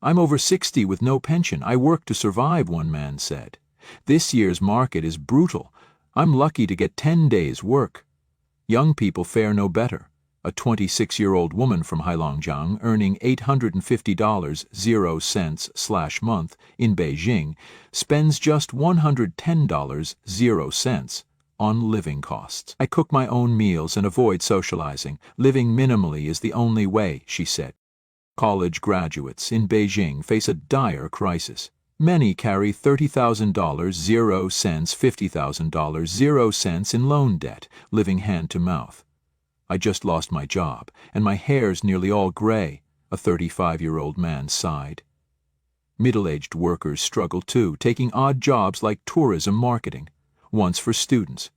"I'm over 60 with no pension. I work to survive," one man said. "This year's market is brutal. I'm lucky to get 10 days' work." Young people fare no better. A 26-year-old woman from Heilongjiang, earning $850.00 in Beijing, spends just $110.00 on living costs. "I cook my own meals and avoid socializing. Living minimally is the only way," she said. College graduates in Beijing face a dire crisis. Many carry $30,000.00, $50,000.00 in loan debt, living hand to mouth. "I just lost my job, and my hair's nearly all gray," a 35-year-old man sighed. Middle-aged workers struggle too, taking odd jobs like tourism marketing, once for students.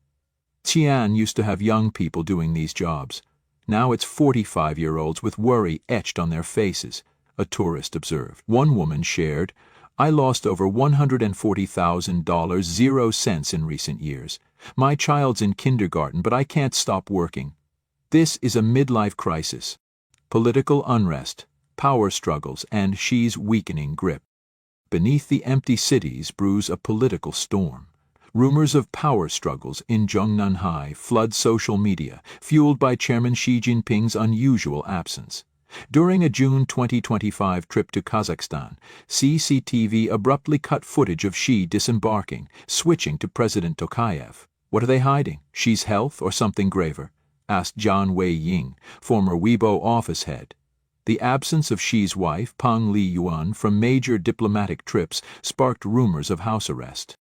Xi'an used to have young people doing these jobs. Now it's 45-year-olds with worry etched on their faces, a tourist observed. One woman shared, "I lost over $140,000.00 in recent years. My child's in kindergarten, but I can't stop working." This is a midlife crisis. Political unrest, power struggles, and Xi's weakening grip. Beneath the empty cities brews a political storm. Rumors of power struggles in Zhongnanhai flood social media, fueled by Chairman Xi Jinping's unusual absence. During a June 2025 trip to Kazakhstan, CCTV abruptly cut footage of Xi disembarking, switching to President Tokayev. What are they hiding? Xi's health or something graver? Asked Zhang Weiying, former Weibo office head. The absence of Xi's wife, Peng Liyuan, from major diplomatic trips sparked rumors of house arrest.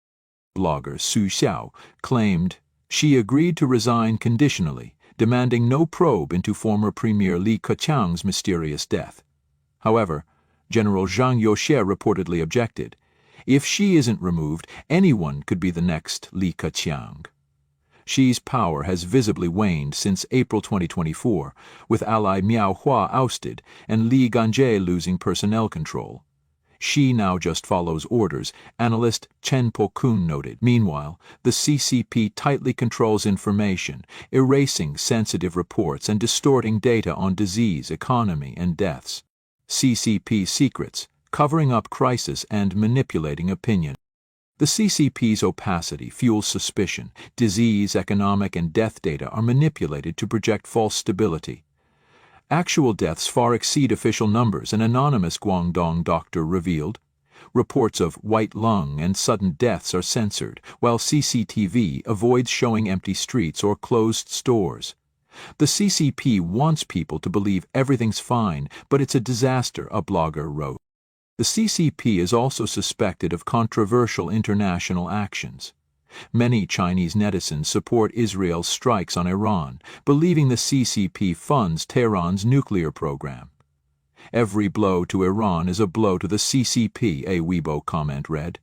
Blogger Su Xiao claimed, She agreed to resign conditionally, demanding no probe into former Premier Li Keqiang's mysterious death. However, General Zhang Youxie reportedly objected. If she isn't removed, anyone could be the next Li Keqiang. Xi's power has visibly waned since April 2024, with ally Miao Hua ousted and Li Ganjie losing personnel control. Xi now just follows orders, analyst Chen Pokun noted. Meanwhile, the CCP tightly controls information, erasing sensitive reports and distorting data on disease, economy, and deaths. CCP secrets, covering up crisis and manipulating opinion. The CCP's opacity fuels suspicion. Disease, economic, and death data are manipulated to project false stability. Actual deaths far exceed official numbers, an anonymous Guangdong doctor revealed. Reports of white lung and sudden deaths are censored, while CCTV avoids showing empty streets or closed stores. The CCP wants people to believe everything's fine, but it's a disaster, a blogger wrote. The CCP is also suspected of controversial international actions. Many Chinese netizens support Israel's strikes on Iran, believing the CCP funds Tehran's nuclear program. Every blow to Iran is a blow to the CCP, a Weibo comment read.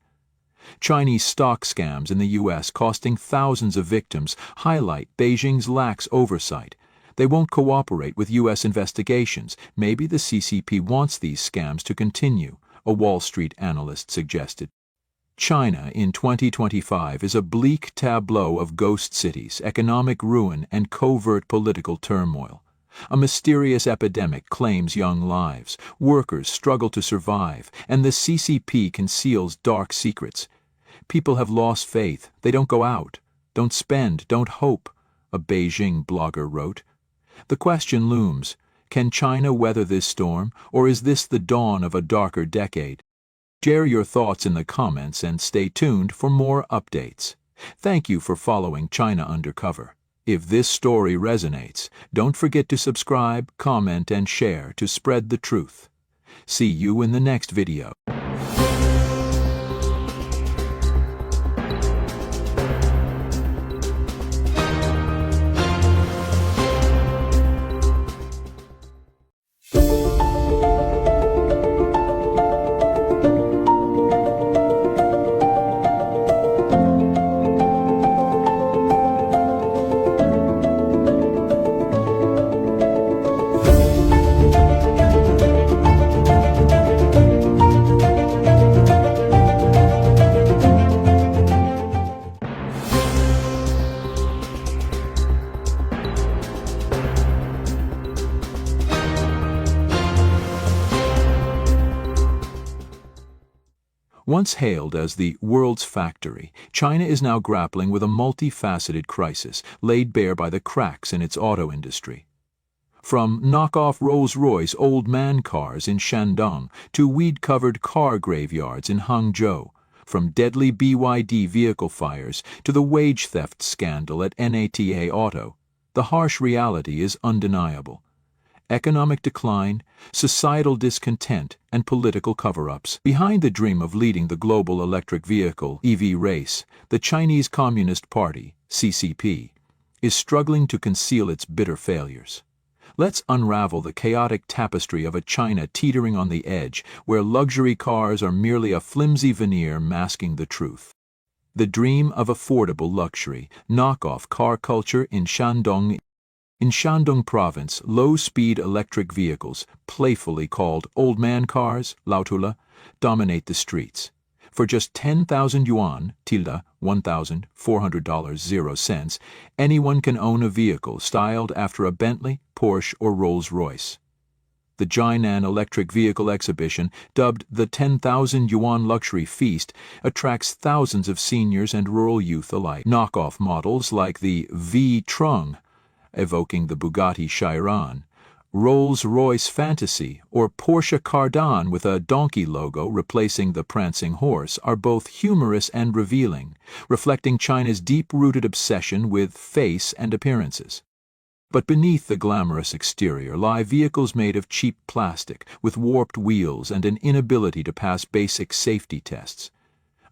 Chinese stock scams in the U.S. costing thousands of victims highlight Beijing's lax oversight. They won't cooperate with U.S. investigations. Maybe the CCP wants these scams to continue, a Wall Street analyst suggested. China in 2025 is a bleak tableau of ghost cities, economic ruin, and covert political turmoil. A mysterious epidemic claims young lives, workers struggle to survive, and the CCP conceals dark secrets. People have lost faith, they don't go out, don't spend, don't hope, a Beijing blogger wrote. The question looms, can China weather this storm, or is this the dawn of a darker decade? Share your thoughts in the comments and stay tuned for more updates. Thank you for following China Undercover. If this story resonates, don't forget to subscribe, comment, and share to spread the truth. See you in the next video. Once hailed as the world's factory, China is now grappling with a multifaceted crisis laid bare by the cracks in its auto industry. From knockoff Rolls-Royce old man cars in Shandong to weed-covered car graveyards in Hangzhou, from deadly BYD vehicle fires to the wage theft scandal at NATA Auto, the harsh reality is undeniable. Economic decline, societal discontent, and political cover-ups. Behind the dream of leading the global electric vehicle (EV) race, the Chinese Communist Party (CCP) is struggling to conceal its bitter failures. Let's unravel the chaotic tapestry of a China teetering on the edge, where luxury cars are merely a flimsy veneer masking the truth. The dream of affordable luxury, knockoff car culture in Shandong. In Shandong province, low-speed electric vehicles, playfully called old man cars, Laotula, dominate the streets. For just 10,000 yuan, $1,400.00, anyone can own a vehicle styled after a Bentley, Porsche, or Rolls-Royce. The Jinan Electric Vehicle Exhibition, dubbed the 10,000 Yuan Luxury Feast, attracts thousands of seniors and rural youth alike. Knockoff models like the V-Trung, evoking the Bugatti Chiron, Rolls-Royce Fantasy, or Porsche Cardin with a donkey logo replacing the prancing horse are both humorous and revealing, reflecting China's deep-rooted obsession with face and appearances. But beneath the glamorous exterior lie vehicles made of cheap plastic, with warped wheels and an inability to pass basic safety tests.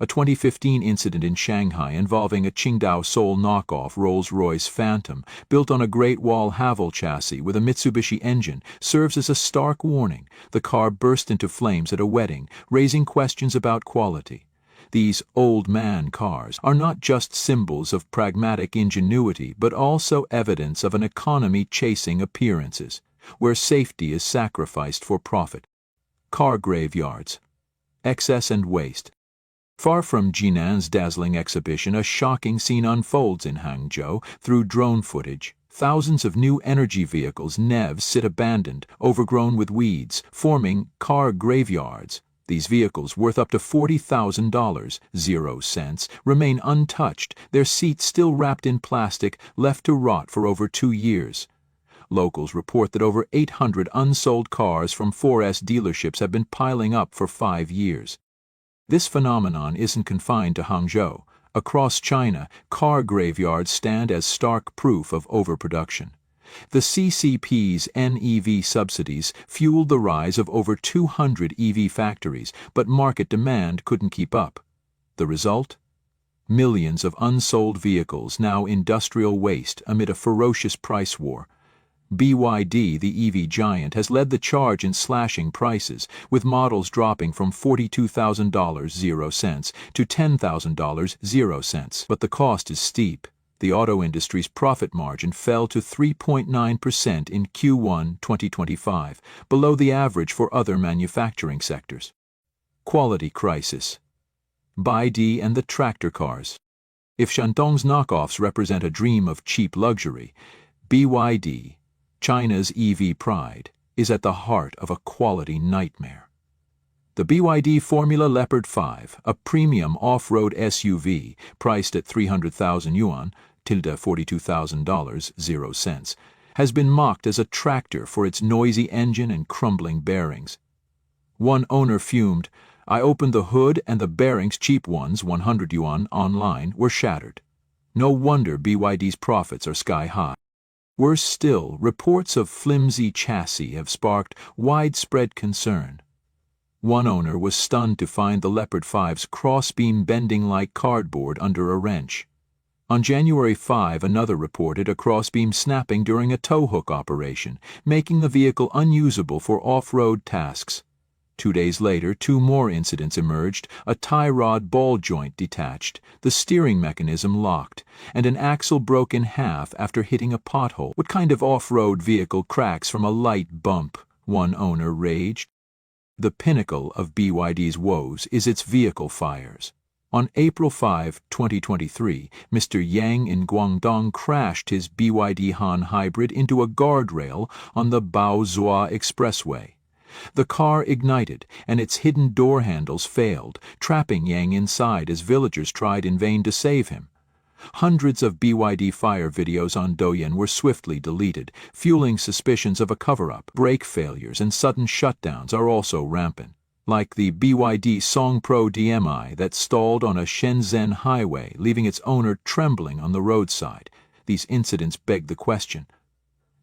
A 2015 incident in Shanghai involving a Qingdao Seoul knockoff Rolls-Royce Phantom, built on a Great Wall Haval chassis with a Mitsubishi engine, serves as a stark warning. The car burst into flames at a wedding, raising questions about quality. These old man cars are not just symbols of pragmatic ingenuity, but also evidence of an economy chasing appearances, where safety is sacrificed for profit. Car graveyards. Excess and waste. Far from Jinan's dazzling exhibition, a shocking scene unfolds in Hangzhou through drone footage. Thousands of new energy vehicles, NEVs, sit abandoned, overgrown with weeds, forming car graveyards. These vehicles, worth up to $40,000, 0 cents, remain untouched, their seats still wrapped in plastic, left to rot for over 2 years. Locals report that over 800 unsold cars from 4S dealerships have been piling up for 5 years. This phenomenon isn't confined to Hangzhou. Across China, car graveyards stand as stark proof of overproduction. The CCP's NEV subsidies fueled the rise of over 200 EV factories, but market demand couldn't keep up. The result? Millions of unsold vehicles, now industrial waste, amid a ferocious price war. BYD, the EV giant, has led the charge in slashing prices, with models dropping from $42,000, 0 cents, to $10,000, 0 cents. But the cost is steep. The auto industry's profit margin fell to 3.9% in Q1 2025, below the average for other manufacturing sectors. Quality crisis. BYD and the tractor cars. If Shandong's knockoffs represent a dream of cheap luxury, BYD, China's EV pride, is at the heart of a quality nightmare. The BYD Formula Leopard 5, a premium off-road SUV priced at 300,000 yuan, $42,000, 0 cents, has been mocked as a tractor for its noisy engine and crumbling bearings. One owner fumed, "I opened the hood and the bearings, cheap ones, 100 yuan, online, were shattered." No wonder BYD's profits are sky high. Worse still, reports of flimsy chassis have sparked widespread concern. One owner was stunned to find the Leopard 5's crossbeam bending like cardboard under a wrench. On January 5, another reported a crossbeam snapping during a towhook operation, making the vehicle unusable for off-road tasks. 2 days later, 2 more incidents emerged: a tie rod ball joint detached, the steering mechanism locked, and an axle broke in half after hitting a pothole. "What kind of off-road vehicle cracks from a light bump?" one owner raged. The pinnacle of BYD's woes is its vehicle fires. On April 5, 2023, Mr. Yang in Guangdong crashed his BYD Han hybrid into a guardrail on the Baozhou Expressway. The car ignited, and its hidden door handles failed, trapping Yang inside as villagers tried in vain to save him. Hundreds of BYD fire videos on Douyin were swiftly deleted, fueling suspicions of a cover-up. Brake failures and sudden shutdowns are also rampant, like the BYD Songpro DMI that stalled on a Shenzhen highway, leaving its owner trembling on the roadside. These incidents beg the question: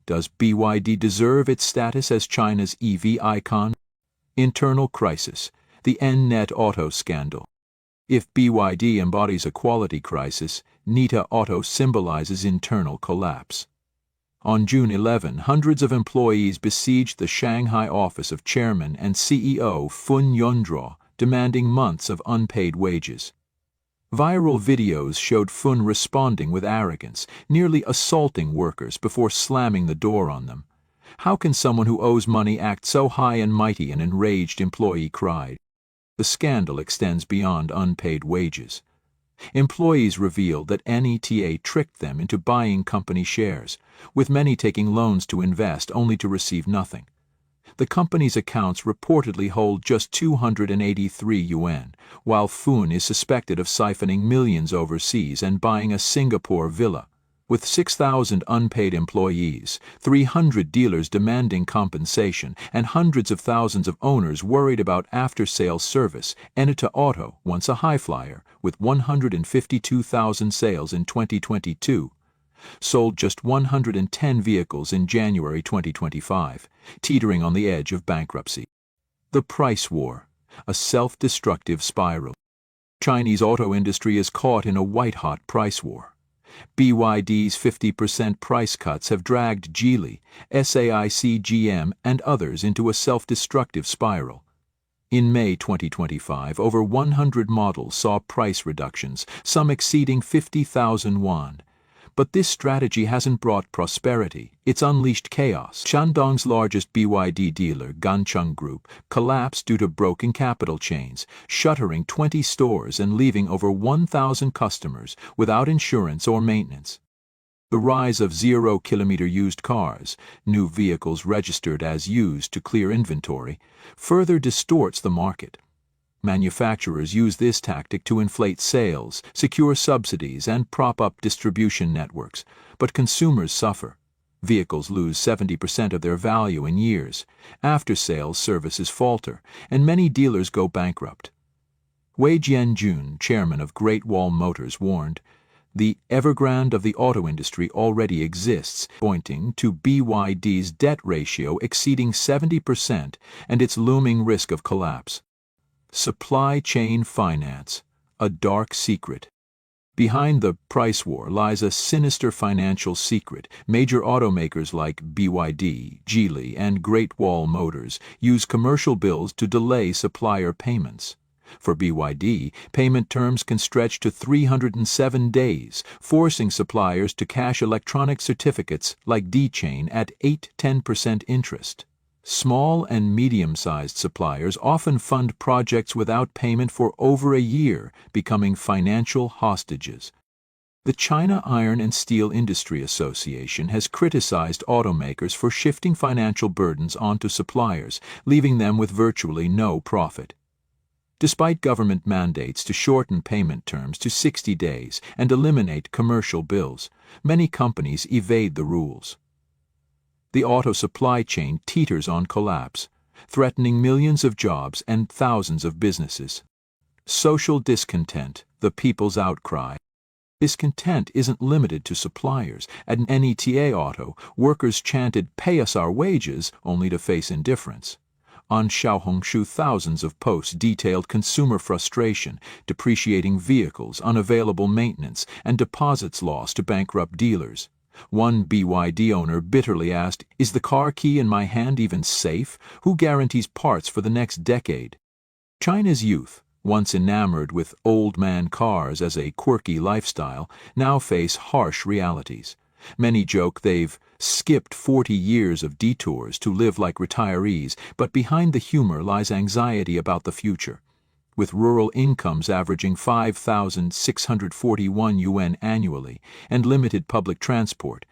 does BYD deserve its status as China's EV icon? Internal crisis. The N-Net Auto scandal. If BYD embodies a quality crisis, Nita Auto symbolizes internal collapse. On June 11, hundreds of employees besieged the Shanghai office of Chairman and CEO Fun Yondro, demanding months of unpaid wages. Viral videos showed Fun responding with arrogance, nearly assaulting workers before slamming the door on them. "How can someone who owes money act so high and mighty?" an enraged employee cried. The scandal extends beyond unpaid wages. Employees revealed that NETA tricked them into buying company shares, with many taking loans to invest only to receive nothing. The company's accounts reportedly hold just 283 yuan, while Fun is suspected of siphoning millions overseas and buying a Singapore villa. With 6,000 unpaid employees, 300 dealers demanding compensation, and hundreds of thousands of owners worried about after-sales service, Nita Auto, once a high-flyer, with 152,000 sales in 2022, sold just 110 vehicles in January 2025, teetering on the edge of bankruptcy. The price war, a self-destructive spiral. Chinese auto industry is caught in a white-hot price war. BYD's 50% price cuts have dragged Geely, SAIC GM, and others into a self-destructive spiral. In May 2025, over 100 models saw price reductions, some exceeding 50,000 yuan. But this strategy hasn't brought prosperity, it's unleashed chaos. Shandong's largest BYD dealer, Gancheng Group, collapsed due to broken capital chains, shuttering 20 stores and leaving over 1,000 customers without insurance or maintenance. The rise of zero-kilometer used cars, new vehicles registered as used to clear inventory, further distorts the market. Manufacturers use this tactic to inflate sales, secure subsidies, and prop up distribution networks, but consumers suffer. Vehicles lose 70% of their value in years, after-sales services falter, and many dealers go bankrupt. Wei Jianjun, chairman of Great Wall Motors, warned, "The Evergrande of the auto industry already exists," pointing to BYD's debt ratio exceeding 70% and its looming risk of collapse. Supply chain finance, a dark secret. Behind the price war lies a sinister financial secret. Major automakers like BYD, Geely, and Great Wall Motors use commercial bills to delay supplier payments. For BYD, payment terms can stretch to 307 days, forcing suppliers to cash electronic certificates like D-Chain at 8–10% interest. Small and medium-sized suppliers often fund projects without payment for over a year, becoming financial hostages. The China Iron and Steel Industry Association has criticized automakers for shifting financial burdens onto suppliers, leaving them with virtually no profit. Despite government mandates to shorten payment terms to 60 days and eliminate commercial bills, many companies evade the rules. The auto supply chain teeters on collapse, threatening millions of jobs and thousands of businesses. Social discontent, the people's outcry. Discontent isn't limited to suppliers. At NETA Auto, workers chanted, "Pay us our wages," only to face indifference. On Xiaohongshu, thousands of posts detailed consumer frustration, depreciating vehicles, unavailable maintenance, and deposits lost to bankrupt dealers. One BYD owner bitterly asked, "Is the car key in my hand even safe? Who guarantees parts for the next decade?" China's youth, once enamored with old-man cars as a quirky lifestyle, now face harsh realities. Many joke they've skipped 40 years of detours to live like retirees, but behind the humor lies anxiety about the future. With rural incomes averaging 5,641 yuan annually and limited public transport,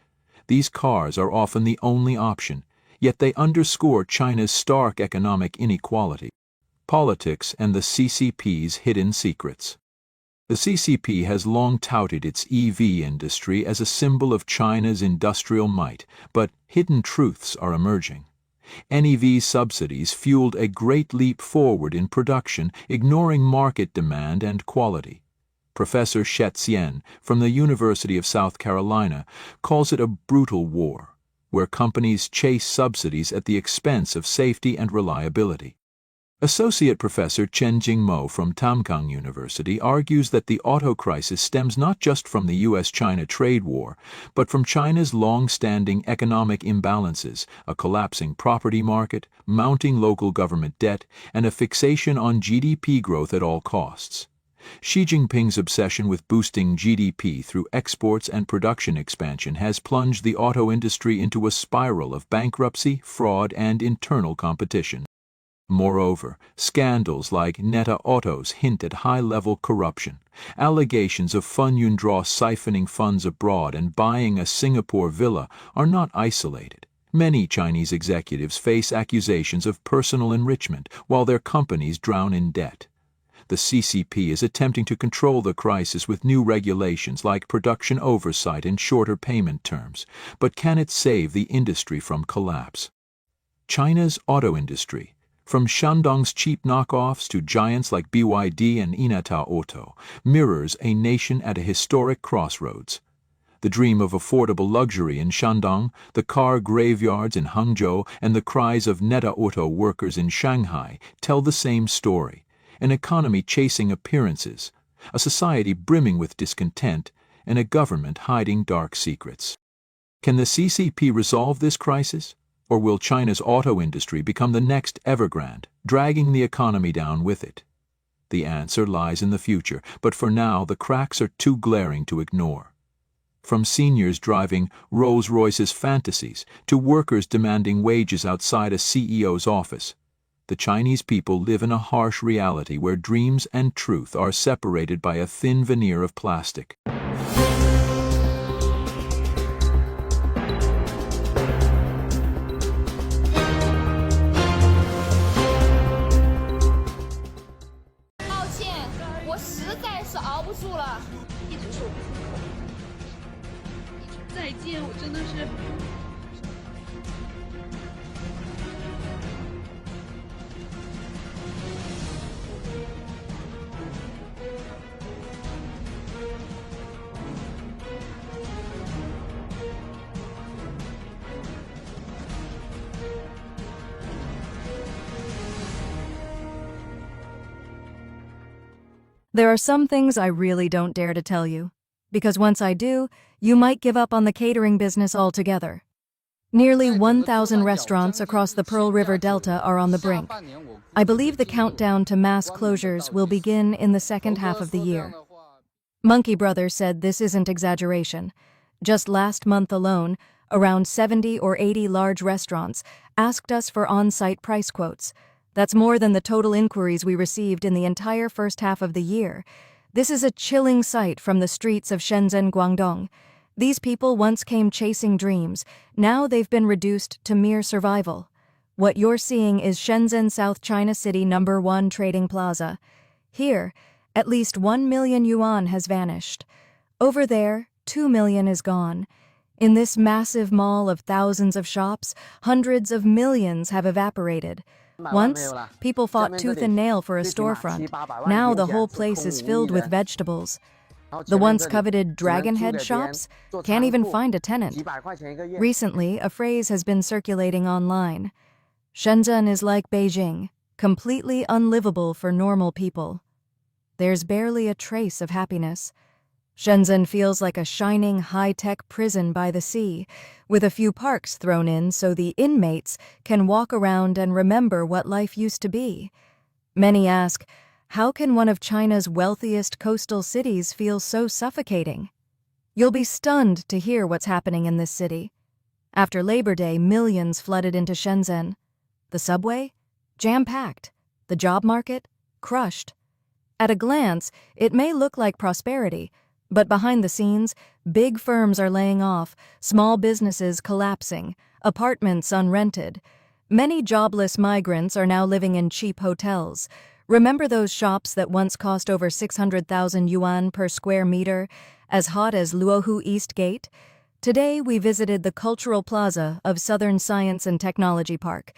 these cars are often the only option, yet they underscore China's stark economic inequality. Politics and the CCP's hidden secrets. The CCP has long touted its EV industry as a symbol of China's industrial might, but hidden truths are emerging. NEV subsidies fueled a great leap forward in production, ignoring market demand and quality. Professor Xian from the University of South Carolina calls it a brutal war, where companies chase subsidies at the expense of safety and reliability. Associate Professor Chen Jingmo from Tamkang University argues that the auto crisis stems not just from the U.S.-China trade war, but from China's long-standing economic imbalances, a collapsing property market, mounting local government debt, and a fixation on GDP growth at all costs. Xi Jinping's obsession with boosting GDP through exports and production expansion has plunged the auto industry into a spiral of bankruptcy, fraud, and internal competition. Moreover, scandals like Neta Autos hint at high-level corruption. Allegations of Fun Yundraw siphoning funds abroad and buying a Singapore villa are not isolated. Many Chinese executives face accusations of personal enrichment while their companies drown in debt. The CCP is attempting to control the crisis with new regulations like production oversight and shorter payment terms, but can it save the industry from collapse? China's auto industry, from Shandong's cheap knockoffs to giants like BYD and Inata Auto, mirrors a nation at a historic crossroads. The dream of affordable luxury in Shandong, the car graveyards in Hangzhou, and the cries of Neta Auto workers in Shanghai tell the same story. an economy chasing appearances, a society brimming with discontent, and a government hiding dark secrets. Can the CCP resolve this crisis? Or will China's auto industry become the next Evergrande, dragging the economy down with it? The answer lies in the future, but for now the cracks are too glaring to ignore. From seniors driving Rolls-Royce's fantasies to workers demanding wages outside a CEO's office, the Chinese people live in a harsh reality where dreams and truth are separated by a thin veneer of plastic.
There are some things I really don't dare to tell you, because once I do, you might give up on the catering business altogether. Nearly 1,000 restaurants across the Pearl River Delta are on the brink. I believe the countdown to mass closures will begin in the second half of the year. Monkey Brothers said this isn't exaggeration. Just last month alone, around 70 or 80 large restaurants asked us for on-site price quotes. That's more than the total inquiries we received in the entire first half of the year. This is a chilling sight from the streets of Shenzhen, Guangdong. These people once came chasing dreams. Now they've been reduced to mere survival. What you're seeing is Shenzhen South China City #1 Trading Plaza. Here, at least 1 million yuan has vanished. Over there, 2 million is gone. In this massive mall of thousands of shops, hundreds of millions have evaporated. Once, people fought tooth and nail for a storefront. Now the whole place is filled with vegetables. The once coveted Dragon Head shops can't even find a tenant. Recently, a phrase has been circulating online. Shenzhen is like Beijing, completely unlivable for normal people. There's barely a trace of happiness. Shenzhen feels like a shining high-tech prison by the sea, with a few parks thrown in so the inmates can walk around and remember what life used to be. Many ask, how can one of China's wealthiest coastal cities feel so suffocating? You'll be stunned to hear what's happening in this city. After Labor Day, millions flooded into Shenzhen. The subway? Jam-packed. The job market? Crushed. At a glance, it may look like prosperity, but behind the scenes, big firms are laying off, small businesses collapsing, apartments unrented. Many jobless migrants are now living in cheap hotels. Remember those shops that once cost over 600,000 yuan per square meter, as hot as Luohu East Gate? Today we visited the Cultural Plaza of Southern Science and Technology Park.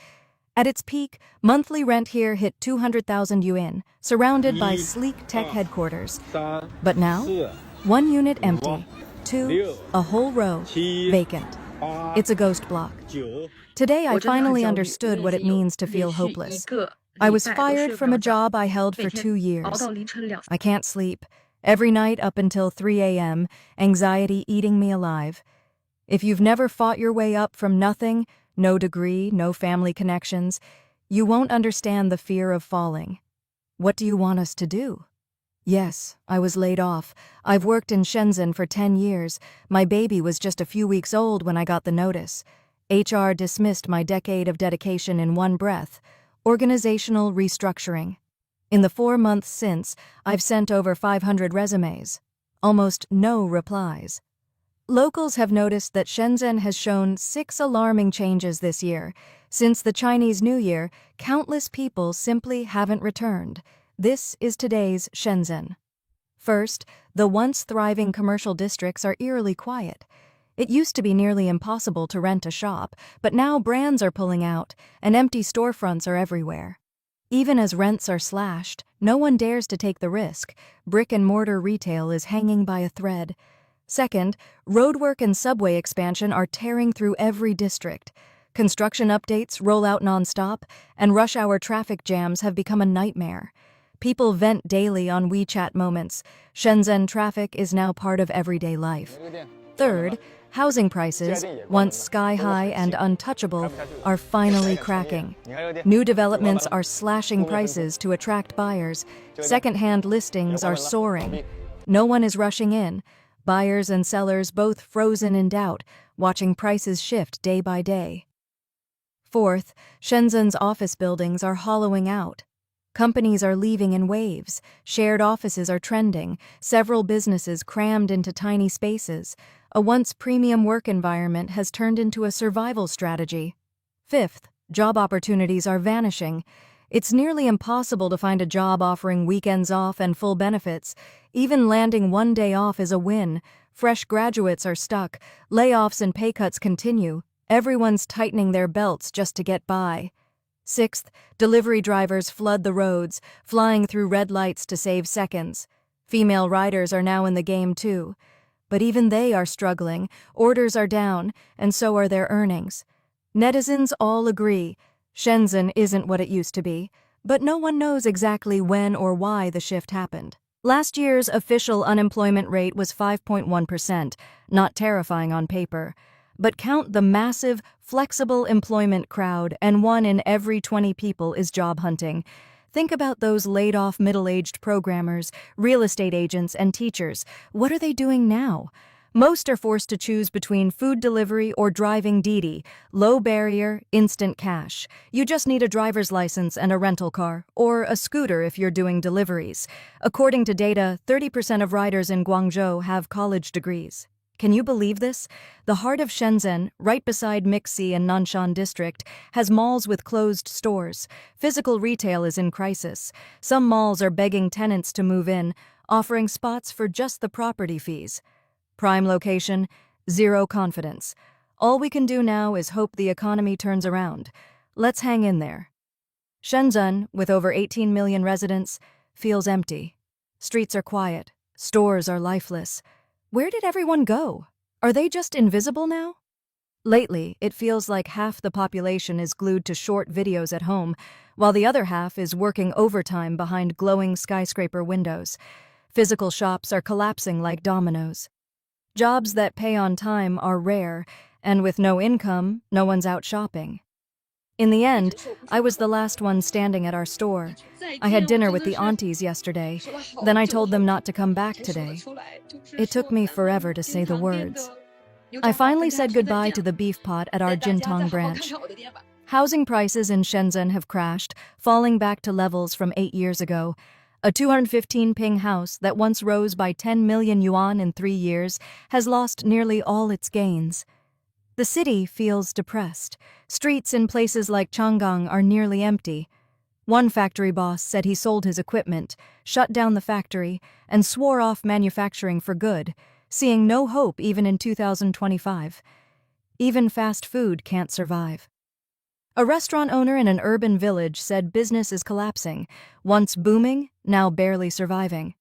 At its peak, monthly rent here hit 200,000 yuan, surrounded by sleek tech headquarters. But now, 1 unit empty, 2, a whole row, vacant. It's a ghost block. Today I finally understood what it means to feel hopeless. I was fired from a job I held for 2 years. I can't sleep. Every night up until 3 a.m., anxiety eating me alive. If you've never fought your way up from nothing, no degree, no family connections, you won't understand the fear of falling. What do you want us to do? Yes, I was laid off. I've worked in Shenzhen for 10 years. My baby was just a few weeks old when I got the notice. HR dismissed my decade of dedication in one breath. Organizational restructuring. In the 4 months since, I've sent over 500 resumes. Almost no replies. Locals have noticed that Shenzhen has shown 6 alarming changes this year. Since the Chinese New Year, countless people simply haven't returned. This is today's Shenzhen. First, the once thriving commercial districts are eerily quiet. It used to be nearly impossible to rent a shop, but now brands are pulling out, and empty storefronts are everywhere. Even as rents are slashed, no one dares to take the risk. Brick-and-mortar retail is hanging by a thread. Second, roadwork and subway expansion are tearing through every district. Construction updates roll out nonstop, and rush-hour traffic jams have become a nightmare. People vent daily on WeChat moments. Shenzhen traffic is now part of everyday life. Third, housing prices, once sky-high and untouchable, are finally cracking. New developments are slashing prices to attract buyers. Second-hand listings are soaring. No one is rushing in. Buyers and sellers both frozen in doubt, watching prices shift day by day. Fourth, Shenzhen's office buildings are hollowing out. Companies are leaving in waves. Shared offices are trending. Several businesses crammed into tiny spaces. A once premium work environment has turned into a survival strategy. Fifth, job opportunities are vanishing. It's nearly impossible to find a job offering weekends off and full benefits. Even landing one day off is a win. Fresh graduates are stuck. Layoffs and pay cuts continue. Everyone's tightening their belts just to get by. Sixth, delivery drivers flood the roads, flying through red lights to save seconds. Female riders are now in the game too. But even they are struggling. Orders are down, and so are their earnings. Netizens all agree. Shenzhen isn't what it used to be, but no one knows exactly when or why the shift happened. Last year's official unemployment rate was 5.1%, not terrifying on paper. But count the massive, flexible employment crowd, and 1 in every 20 people is job hunting. Think about those laid-off middle-aged programmers, real estate agents, and teachers. What are they doing now? Most are forced to choose between food delivery or driving Didi. Low barrier, instant cash. You just need a driver's license and a rental car, or a scooter if you're doing deliveries. According to data, 30% of riders in Guangzhou have college degrees. Can you believe this? The heart of Shenzhen, right beside Mixi and Nanshan district, has malls with closed stores. Physical retail is in crisis. Some malls are begging tenants to move in, offering spots for just the property fees. Prime location, zero confidence. All we can do now is hope the economy turns around. Let's hang in there. Shenzhen, with over 18 million residents, feels empty. Streets are quiet. Stores are lifeless. Where did everyone go? Are they just invisible now? Lately, it feels like half the population is glued to short videos at home, while the other half is working overtime behind glowing skyscraper windows. Physical shops are collapsing like dominoes. Jobs that pay on time are rare, and with no income, no one's out shopping. In the end, I was the last one standing at our store. I had dinner with the aunties yesterday. Then I told them not to come back today. It took me forever to say the words. I finally said goodbye to the beef pot at our Jintang branch. Housing prices in Shenzhen have crashed, falling back to levels from 8 years ago. A 215 ping house that once rose by 10 million yuan in 3 years has lost nearly all its gains. The city feels depressed. Streets in places like Chang'an are nearly empty. One factory boss said he sold his equipment, shut down the factory, and swore off manufacturing for good, seeing no hope even in 2025. Even fast food can't survive. A restaurant owner in an urban village said business is collapsing, once booming, now barely surviving.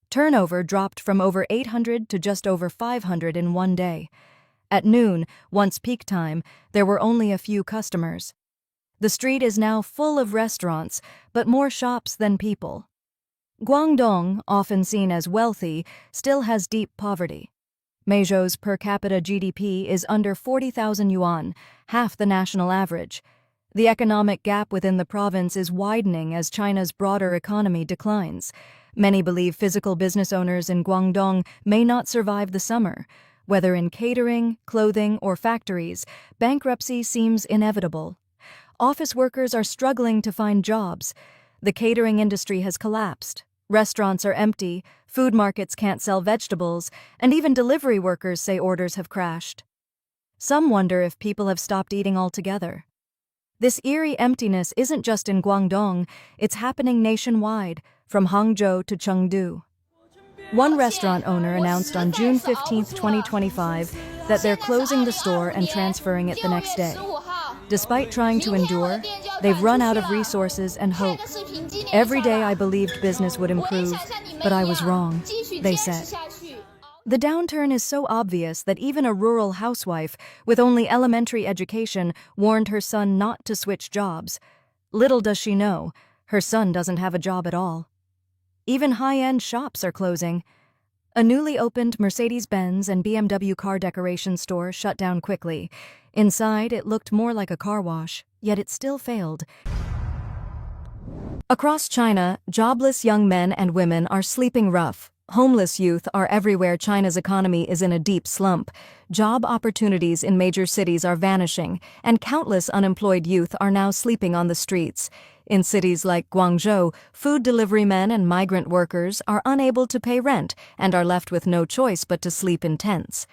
Turnover dropped from over 800 to just over 500 in one day. At noon, once peak time, there were only a few customers. The street is now full of restaurants, but more shops than people. Guangdong, often seen as wealthy, still has deep poverty. Meizhou's per capita GDP is under 40,000 yuan, half the national average. The economic gap within the province is widening as China's broader economy declines. Many believe physical business owners in Guangdong may not survive the summer. Whether in catering, clothing, or factories, bankruptcy seems inevitable. Office workers are struggling to find jobs. The catering industry has collapsed. Restaurants are empty, food markets can't sell vegetables, and even delivery workers say orders have crashed. Some wonder if people have stopped eating altogether. This eerie emptiness isn't just in Guangdong, it's happening nationwide, from Hangzhou to Chengdu. One restaurant owner announced on June 15, 2025, that they're closing the store and transferring it the next day. Despite trying to endure, they've run out of resources and hope. Every day I believed business would improve, but I was wrong, they said. The downturn is so obvious that even a rural housewife with only elementary education warned her son not to switch jobs. Little does she know, her son doesn't have a job at all. Even high-end shops are closing. A newly opened Mercedes-Benz and BMW car decoration store shut down quickly. Inside, it looked more like a car wash, yet it still failed. Across China, jobless young men and women are sleeping rough. Homeless youth are everywhere. China's economy is in a deep slump. Job opportunities in major cities are vanishing, and countless unemployed youth are now sleeping on the streets. In cities like Guangzhou, food delivery men and migrant workers are unable to pay rent and are left with no choice but to sleep in tents.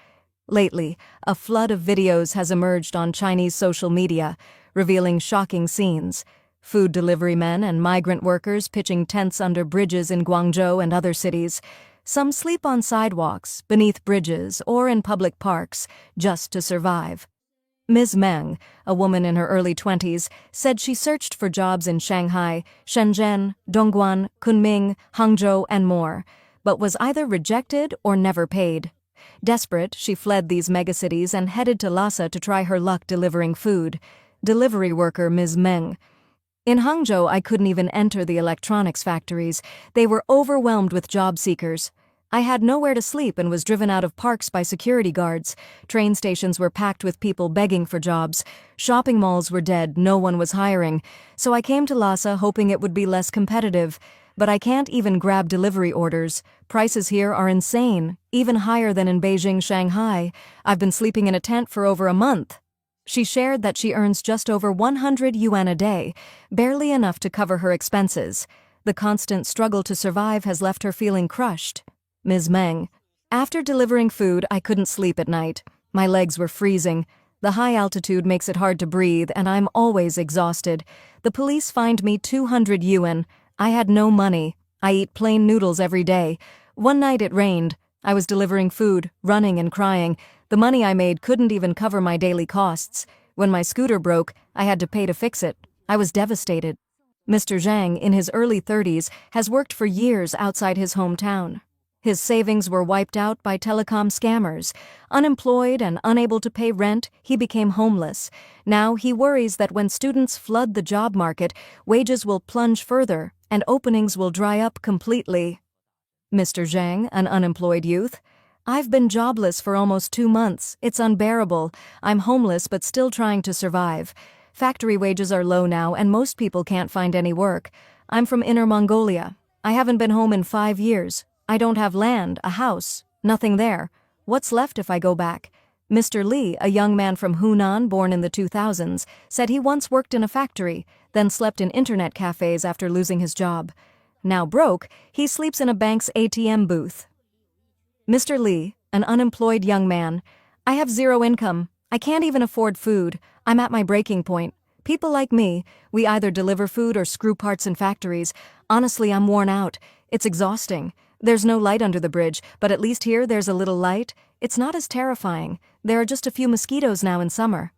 Lately, a flood of videos has emerged on Chinese social media, revealing shocking scenes. Food delivery men and migrant workers pitching tents under bridges in Guangzhou and other cities. Some sleep on sidewalks, beneath bridges, or in public parks, just to survive. Ms. Meng, a woman in her early 20s, said she searched for jobs in Shanghai, Shenzhen, Dongguan, Kunming, Hangzhou, and more, but was either rejected or never paid. Desperate, she fled these megacities and headed to Lhasa to try her luck delivering food. Delivery worker Ms. Meng. In Hangzhou, I couldn't even enter the electronics factories. They were overwhelmed with job seekers. I had nowhere to sleep and was driven out of parks by security guards. Train stations were packed with people begging for jobs. Shopping malls were dead, no one was hiring. So I came to Lhasa hoping it would be less competitive. But I can't even grab delivery orders. Prices here are insane, even higher than in Beijing Shanghai. I've been sleeping in a tent for over a month. She shared that she earns just over 100 yuan a day, barely enough to cover her expenses. The constant struggle to survive has left her feeling crushed. Ms. Meng. After delivering food, I couldn't sleep at night. My legs were freezing. The high altitude makes it hard to breathe, and I'm always exhausted. The police fined me 200 yuan. I had no money. I eat plain noodles every day. One night it rained. I was delivering food, running and crying. The money I made couldn't even cover my daily costs. When my scooter broke, I had to pay to fix it. I was devastated. Mr. Zhang, in his early 30s, has worked for years outside his hometown. His savings were wiped out by telecom scammers. Unemployed and unable to pay rent, he became homeless. Now he worries that when students flood the job market, wages will plunge further and openings will dry up completely. Mr. Zhang, an unemployed youth. I've been jobless for almost 2 months. It's unbearable. I'm homeless but still trying to survive. Factory wages are low now and most people can't find any work. I'm from Inner Mongolia. I haven't been home in 5 years. I don't have land, a house, nothing there. What's left if I go back? Mr. Li, a young man from Hunan born in the 2000s, said he once worked in a factory, then slept in internet cafes after losing his job. Now broke, he sleeps in a bank's ATM booth. Mr. Li, an unemployed young man. I have zero income. I can't even afford food. I'm at my breaking point. People like me, we either deliver food or screw parts in factories. Honestly, I'm worn out. It's exhausting. There's no light under the bridge, but at least here there's a little light. It's not as terrifying. There are just a few mosquitoes now in summer.